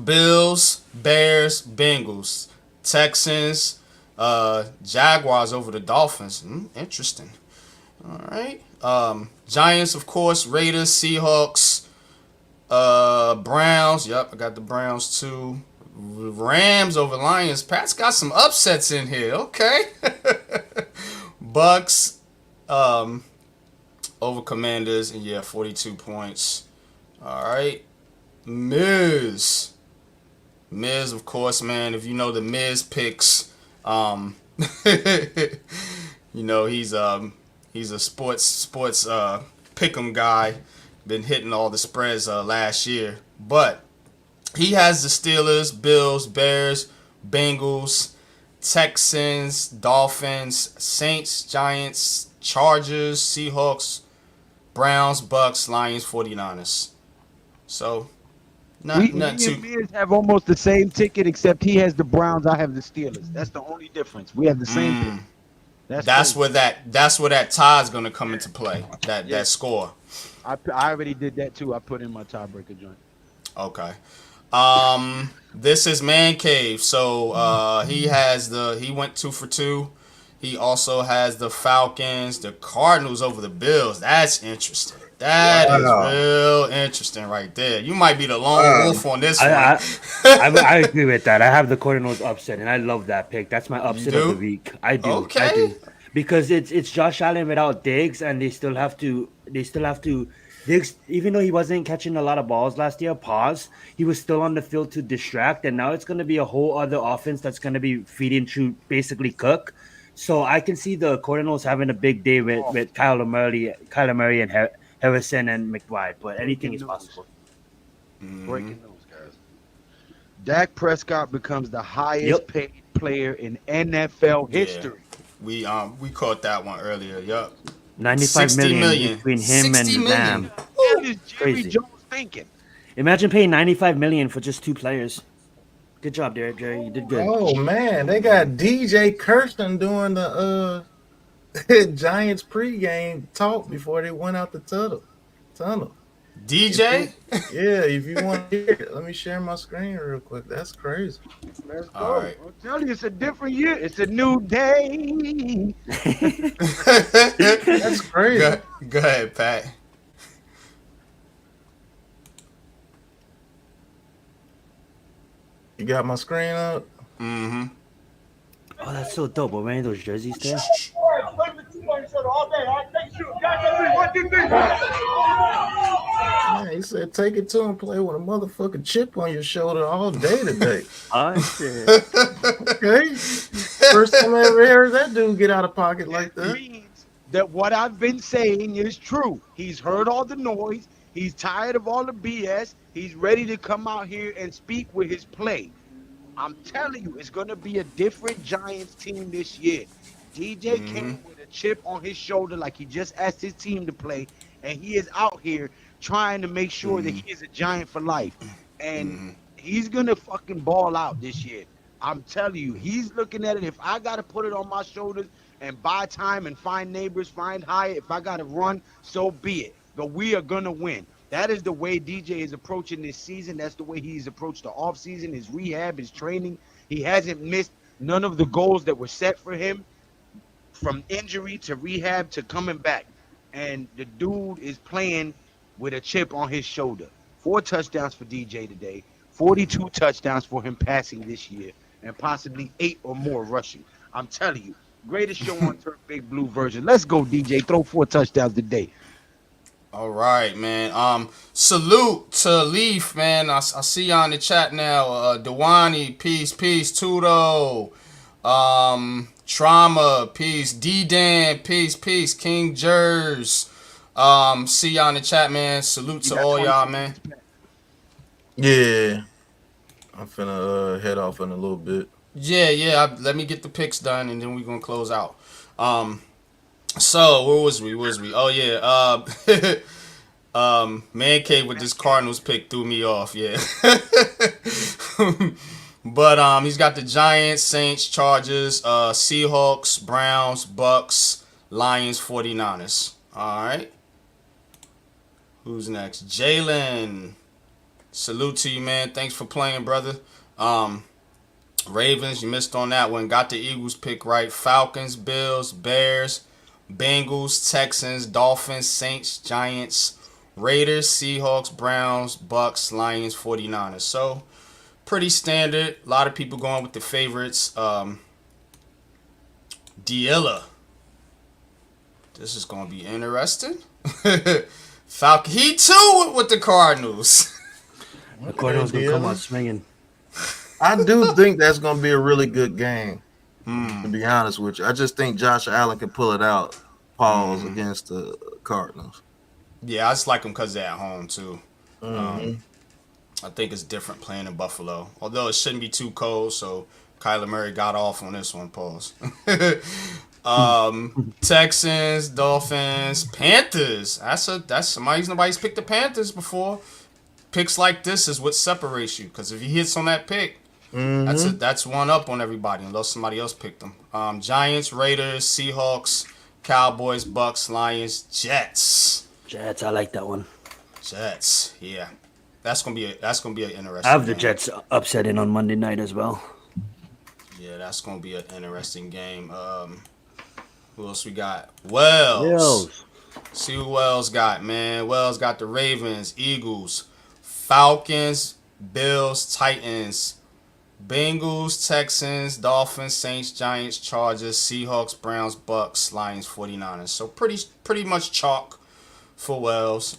Bills, Bears, Bengals. Texans, Jaguars over the Dolphins. Interesting. All right. Giants, of course. Raiders, Seahawks, Browns. Yep, I got the Browns too. Rams over Lions. Pat's got some upsets in here. Okay. Bucks over Commanders. And yeah, 42 points. All right. Miz, of course, man. If you know the Miz picks, you know he's a sports pick'em guy. Been hitting all the spreads last year, but he has the Steelers, Bills, Bears, Bengals, Texans, Dolphins, Saints, Giants, Chargers, Seahawks, Browns, Bucks, Lions, 49ers. So, Me and Mears have almost the same ticket, except he has the Browns, I have the Steelers. That's the only difference. We have the same ticket. That's where that tie is gonna come into play. That score. I already did that too. I put in my tiebreaker joint. Okay. This is Man Cave. So he went 2 for 2. He also has the Falcons, the Cardinals over the Bills. That's interesting. That is real interesting right there. You might be the lone wolf on this one. I agree with that. I have the Cardinals upset, and I love that pick. That's my upset of the week. I do. Okay. I do. Because it's Josh Allen without Diggs, and they still have to. Diggs, even though he wasn't catching a lot of balls last year, he was still on the field to distract, and now it's going to be a whole other offense that's going to be feeding to basically Cook. So I can see the Cardinals having a big day with Kyler Murray and Harrison and McBride, but anything is possible. Breaking news, guys. Dak Prescott becomes the highest paid player in NFL history. We caught that one earlier. Yup. 95 million between him and Lamb. What is Jerry Jones thinking? Imagine paying 95 million for just 2 players. Good job, Jerry. You did good. Oh man, they got DJ Kirsten doing the Giants pregame talk before they went out the tunnel. DJ? If you want to hear it, let me share my screen real quick. That's crazy. Let's go. All right. I'll tell you, it's a different year. It's a new day. That's crazy. Go ahead, Pat. You got my screen up? Mm-hmm. Oh, that's so dope. We're wearing those jerseys there. Yeah, he said take it to him, play with a motherfucking chip on your shoulder all day today. Oh, shit. Okay. First time I ever heard that dude get out of pocket like that. Means that what I've been saying is true. He's heard all the noise. He's tired of all the BS. He's ready to come out here and speak with his play. I'm telling you, it's going to be a different Giants team this year. DJ came with a chip on his shoulder like he just asked his team to play, and he is out here trying to make sure that he is a Giant for life. And he's going to fucking ball out this year. I'm telling you, he's looking at it. If I got to put it on my shoulders and buy time and find neighbors, find Hyatt, if I got to run, so be it. But we are going to win. That is the way DJ is approaching this season. That's the way he's approached the offseason, his rehab, his training. He hasn't missed none of the goals that were set for him, from injury to rehab to coming back. And the dude is playing with a chip on his shoulder. 4 touchdowns for DJ today, 42 touchdowns for him passing this year, and possibly 8 or more rushing. I'm telling you, greatest show on turf, Big Blue version. Let's go, DJ. Throw 4 touchdowns today. All right, man. Salute to Leaf, man. I see y'all in the chat now. Dewani, peace, peace. Tudo, Trauma, peace. D-Dan, peace, peace. King Jers, see y'all in the chat, man. Salute You to got all 20 y'all, man. seconds, man. Yeah, I'm finna head off in a little bit. Yeah. Let me get the picks done, and then we gonna close out. So where was we? Oh yeah. Man Cave with this Cardinals pick threw me off. Yeah. But he's got the Giants, Saints, Chargers, Seahawks, Browns, Bucks, Lions, 49ers. All right. Who's next? Jalen. Salute to you, man. Thanks for playing, brother. Ravens, you missed on that one. Got the Eagles pick right. Falcons, Bills, Bears, Bengals, Texans, Dolphins, Saints, Giants, Raiders, Seahawks, Browns, Bucks, Lions, 49ers. So, pretty standard. A lot of people going with the favorites. Diella. This is going to be interesting. Falcon. He too with the Cardinals. The Cardinals gonna come out swinging. I do think that's gonna be a really good game. To be honest with you, I just think Josh Allen can pull it out. Pause against the Cardinals. Yeah, I just like them because they're at home too. I think it's different playing in Buffalo. Although it shouldn't be too cold, so Kyler Murray got off on this one. Pause. Texans, Dolphins, Panthers. That's nobody's picked the Panthers before. Picks like this is what separates you, because if he hits on that pick, that's one up on everybody unless somebody else picked them. Giants, Raiders, Seahawks, Cowboys, Bucks, Lions, Jets. Jets, I like that one. Jets, yeah, that's gonna be an interesting. I have the game. Jets upsetting on Monday night as well. Yeah, that's gonna be an interesting game. Who else we got? Wells. See who Wells got, man. Wells got the Ravens, Eagles, Falcons, Bills, Titans, Bengals, Texans, Dolphins, Saints, Giants, Chargers, Seahawks, Browns, Bucks, Lions, 49ers. So pretty much chalk for Wells.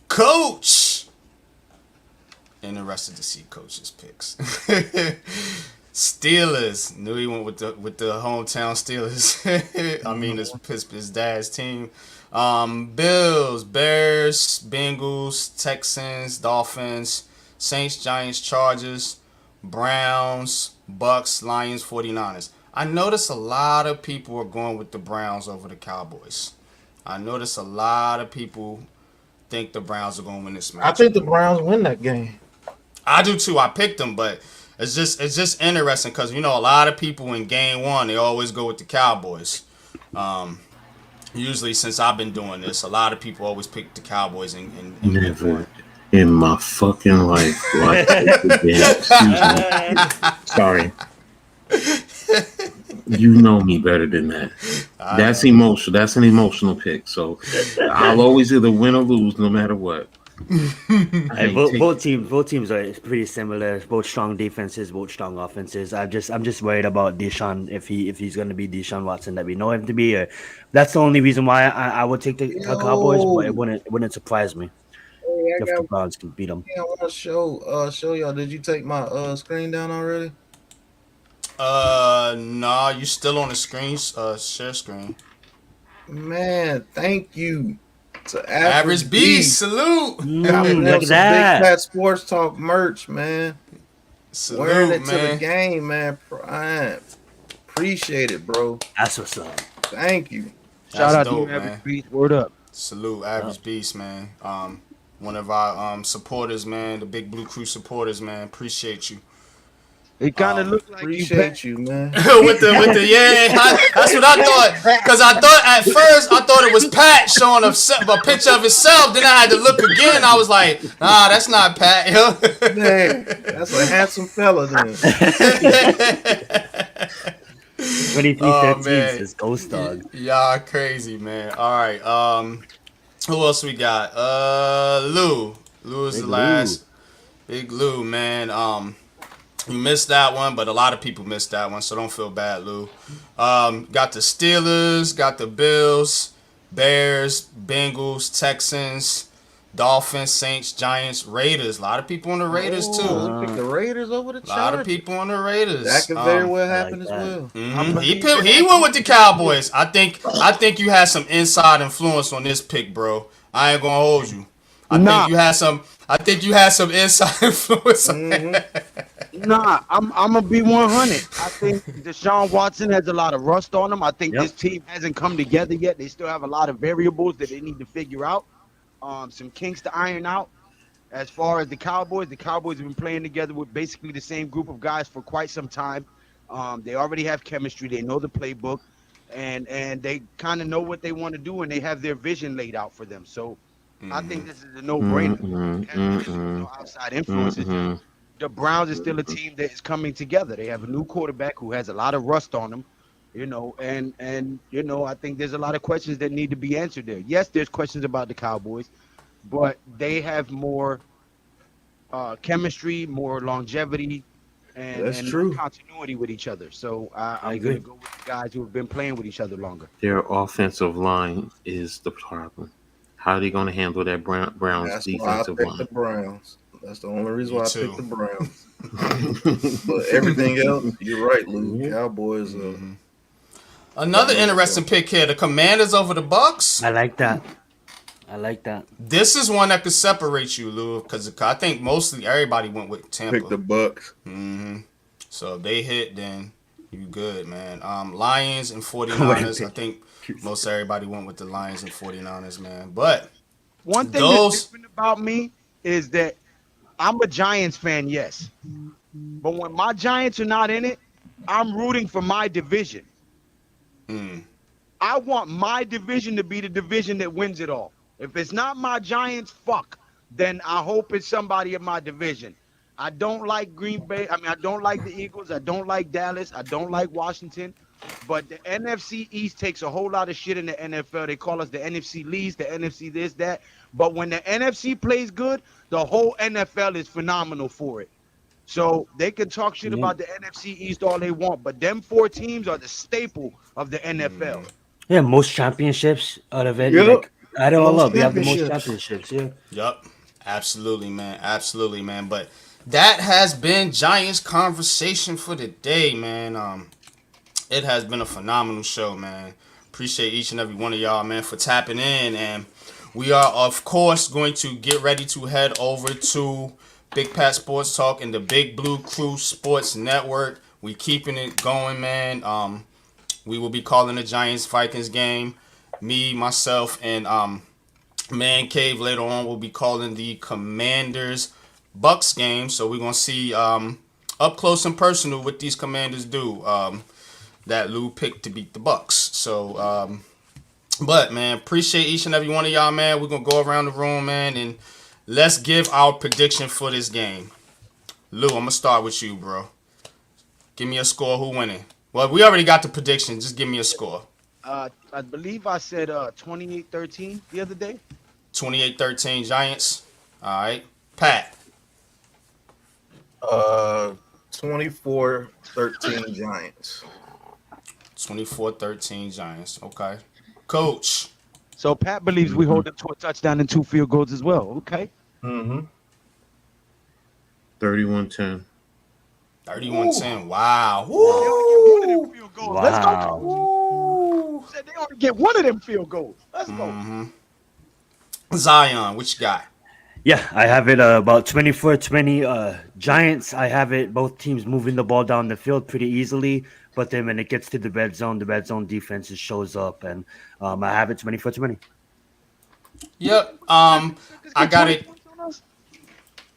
Coach. Interested to see Coach's picks. Steelers. Knew he went with the hometown Steelers. I mean, his dad's team. Bills, Bears, Bengals, Texans, Dolphins, Saints, Giants, Chargers, Browns, Bucks, Lions, 49ers. I notice a lot of people are going with the Browns over the Cowboys. I notice a lot of people think the Browns are going to win this match. I think the Browns win that game. I do too. I picked them, but it's just interesting because a lot of people in game one they always go with the Cowboys. Usually, since I've been doing this, a lot of people always pick the Cowboys in week one. In my fucking life. Excuse me. Sorry. You know me better than that. That's emotional. That's an emotional pick. So I'll always either win or lose, no matter what. Hey, both teams are pretty similar. Both strong defenses, both strong offenses. I'm just worried about Deshaun if he's going to be Deshaun Watson that we know him to be. That's the only reason why I would take the Cowboys, but it wouldn't surprise me if the Browns can beat them. I want to show y'all. Did you take my screen down already? Nah, you still on the screen, share screen. Man, thank you to Average Beast. Salute. Look at that. Big Cat Sports Talk merch, man. Salute, Wearing it man. to the game, man. I appreciate it, bro. That's what's up. Thank you. Shout out dope, to you, man. Average Beast. Word up. Salute, Average Beast, man. One of our supporters, man. The Big Blue Crew supporters, man. Appreciate you. It kind of looked like Appreciate you, man. with the that's what I thought. Because I thought at first it was Pat showing a picture of himself. Then I had to look again. I was like, nah, that's not Pat. Man, that's a handsome fella then. 23-13 says Ghost Dog. Y'all crazy, man. All right. Who else we got? Lou. Lou is the last. Big Lou, man. You missed that one, but a lot of people missed that one, so don't feel bad, Lou. Got the Steelers, got the Bills, Bears, Bengals, Texans, Dolphins, Saints, Giants, Raiders. A lot of people on the Raiders too. Oh, he picked the Raiders over the A lot of Chargers. people on the Raiders. That could very well I like happen as that. well. I believe He went with the Cowboys. I think you had some inside influence on this pick, bro. I ain't gonna hold you. I think you had some inside influence on that. Nah, I'm gonna be 100. I think Deshaun Watson has a lot of rust on him. I think Yep. this team hasn't come together yet. They still have a lot of variables that they need to figure out. Some kinks to iron out. As far as the Cowboys have been playing together with basically the same group of guys for quite some time. They already have chemistry. They know the playbook, and they kind of know what they want to do, and they have their vision laid out for them. So I think this is a no-brainer. No outside influences. The Browns is still a team that is coming together. They have a new quarterback who has a lot of rust on him, and I think there's a lot of questions that need to be answered there. Yes, there's questions about the Cowboys, but they have more chemistry, more longevity, and That's more true. continuity with each other. So I'm agree. going to go with the guys who have been playing with each other longer. Their offensive line is the problem. How are they going to handle that Browns That's why I defensive picked line? the Browns. That's the only reason Me why I too. picked the Browns. But everything else, you're right, Lou. Cowboys. Another interesting pick here: the Commanders over the Bucks. I like that. This is one that could separate you, Lou, because I think mostly everybody went with Tampa. Pick the Bucks. So if they hit, then you good, man. Lions and 49ers. I think most everybody went with the Lions and 49ers, man. But One thing Those- that's different about me is that I'm a Giants fan, yes. But when my Giants are not in it, I'm rooting for my division. I want my division to be the division that wins it all. If it's not my Giants, then I hope it's somebody in my division. I don't like Green Bay. I don't like the Eagles. I don't like Dallas. I don't like Washington. But the NFC East takes a whole lot of shit in the NFL. They call us the NFC least, the NFC this, that. But when the NFC plays good, the whole NFL is phenomenal for it. So they can talk shit about the NFC East all they want, but them four teams are the staple of the NFL. Yeah, most championships out of it. Yep. Like, add it all Most up. We have the most championships. championships. Yeah. Yup. Absolutely, man. But that has been Giants conversation for the day, man. It has been a phenomenal show, man. Appreciate each and every one of y'all, man, for tapping in. And we are, of course, going to get ready to head over to Big Pat Sports Talk and the Big Blue Crew Sports Network. We keeping it going, man. We will be calling the Giants-Vikings game. Me, myself, and Man Cave later on will be calling the Commanders-Bucks game. So we're going to see up close and personal what these Commanders do. That Lou picked to beat the Bucks. So, but man, appreciate each and every one of y'all, man. We're gonna go around the room, man, and let's give our prediction for this game. Lou, I'm gonna start with you, bro. Give me a score. Who winning? Well, we already got the prediction. Just give me a score. I believe I said 28-13 the other day. 28-13 Giants. All right, Pat. 24-13 Giants. 24-13 Giants. Okay, Coach. So Pat believes we hold them to a touchdown and 2 field goals as well. Okay. 31-10. 31-10. Wow. They only get one of them field goals. Let's go. Wow. Woo! Said they only get one of them field goals. Let's go. Zion, what you got? Yeah, I have it about 24-20 Giants. I have it both teams moving the ball down the field pretty easily, but then when it gets to the red zone defense just shows up, and I have it 24-20. Yep. I got it.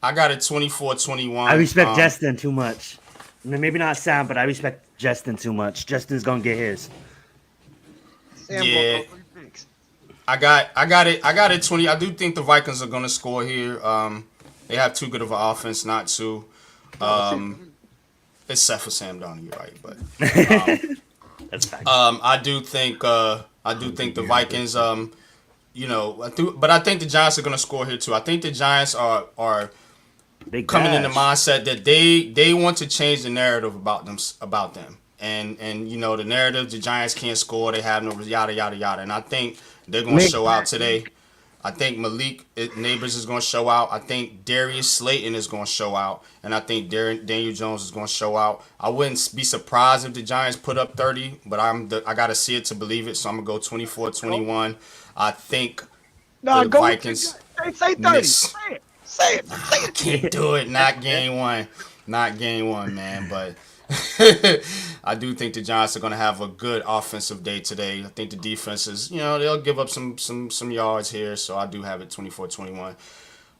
I got it 24-21. I respect Justin too much. Maybe not Sam, but I respect Justin too much. Justin's gonna get his. Sam Yeah. Ball, 3 picks. I got it 20. I do think the Vikings are gonna score here. They have too good of an offense not to. Except for Sam Donald, you're right, but That's fact. I do think the Vikings but I think the Giants are gonna score here too. I think the Giants are Big coming in the Bash. mindset that they want to change the narrative about them. And the narrative, the Giants can't score, they have no yada yada yada. And I think They're going to show out today. I think Malik Neighbors is going to show out. I think Darius Slayton is going to show out. And I think Daniel Jones is going to show out. I wouldn't be surprised if the Giants put up 30, but I got to see it to believe it. So I'm going to go 24-21. I think the Vikings. Say 30. Say it. I can't do it. Not game one. Not game one, man. But I do think the Giants are going to have a good offensive day today. I think the defense is, they'll give up some yards here. So I do have it 24-21.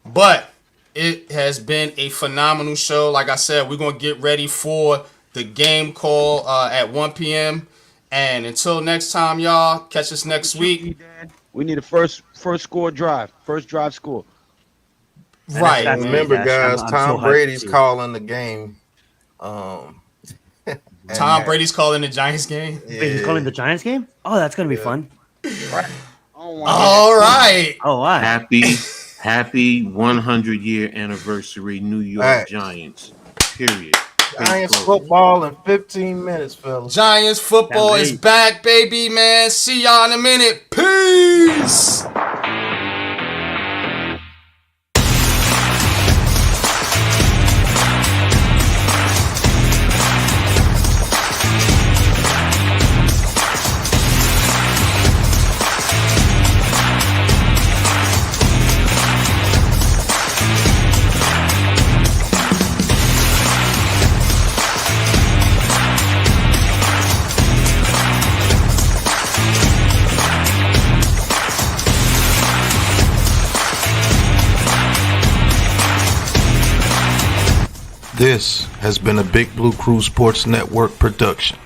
But it has been a phenomenal show. Like I said, we're going to get ready for the game call at 1 p.m. And until next time, y'all, catch us next week. We need a first score drive. First drive score. Right. Remember, guys, Tom Brady's calling the game. Tom Brady's calling the Giants game? Yeah. Wait, he's calling the Giants game? Oh, that's going to be fun. Right. All right. Oh, wow. Happy 100-year anniversary, New York Giants. Period. Giants football in 15 minutes, fellas. Giants football is back, baby, man. See y'all in a minute. Peace. This has been a Big Blue Crew Sports Network production.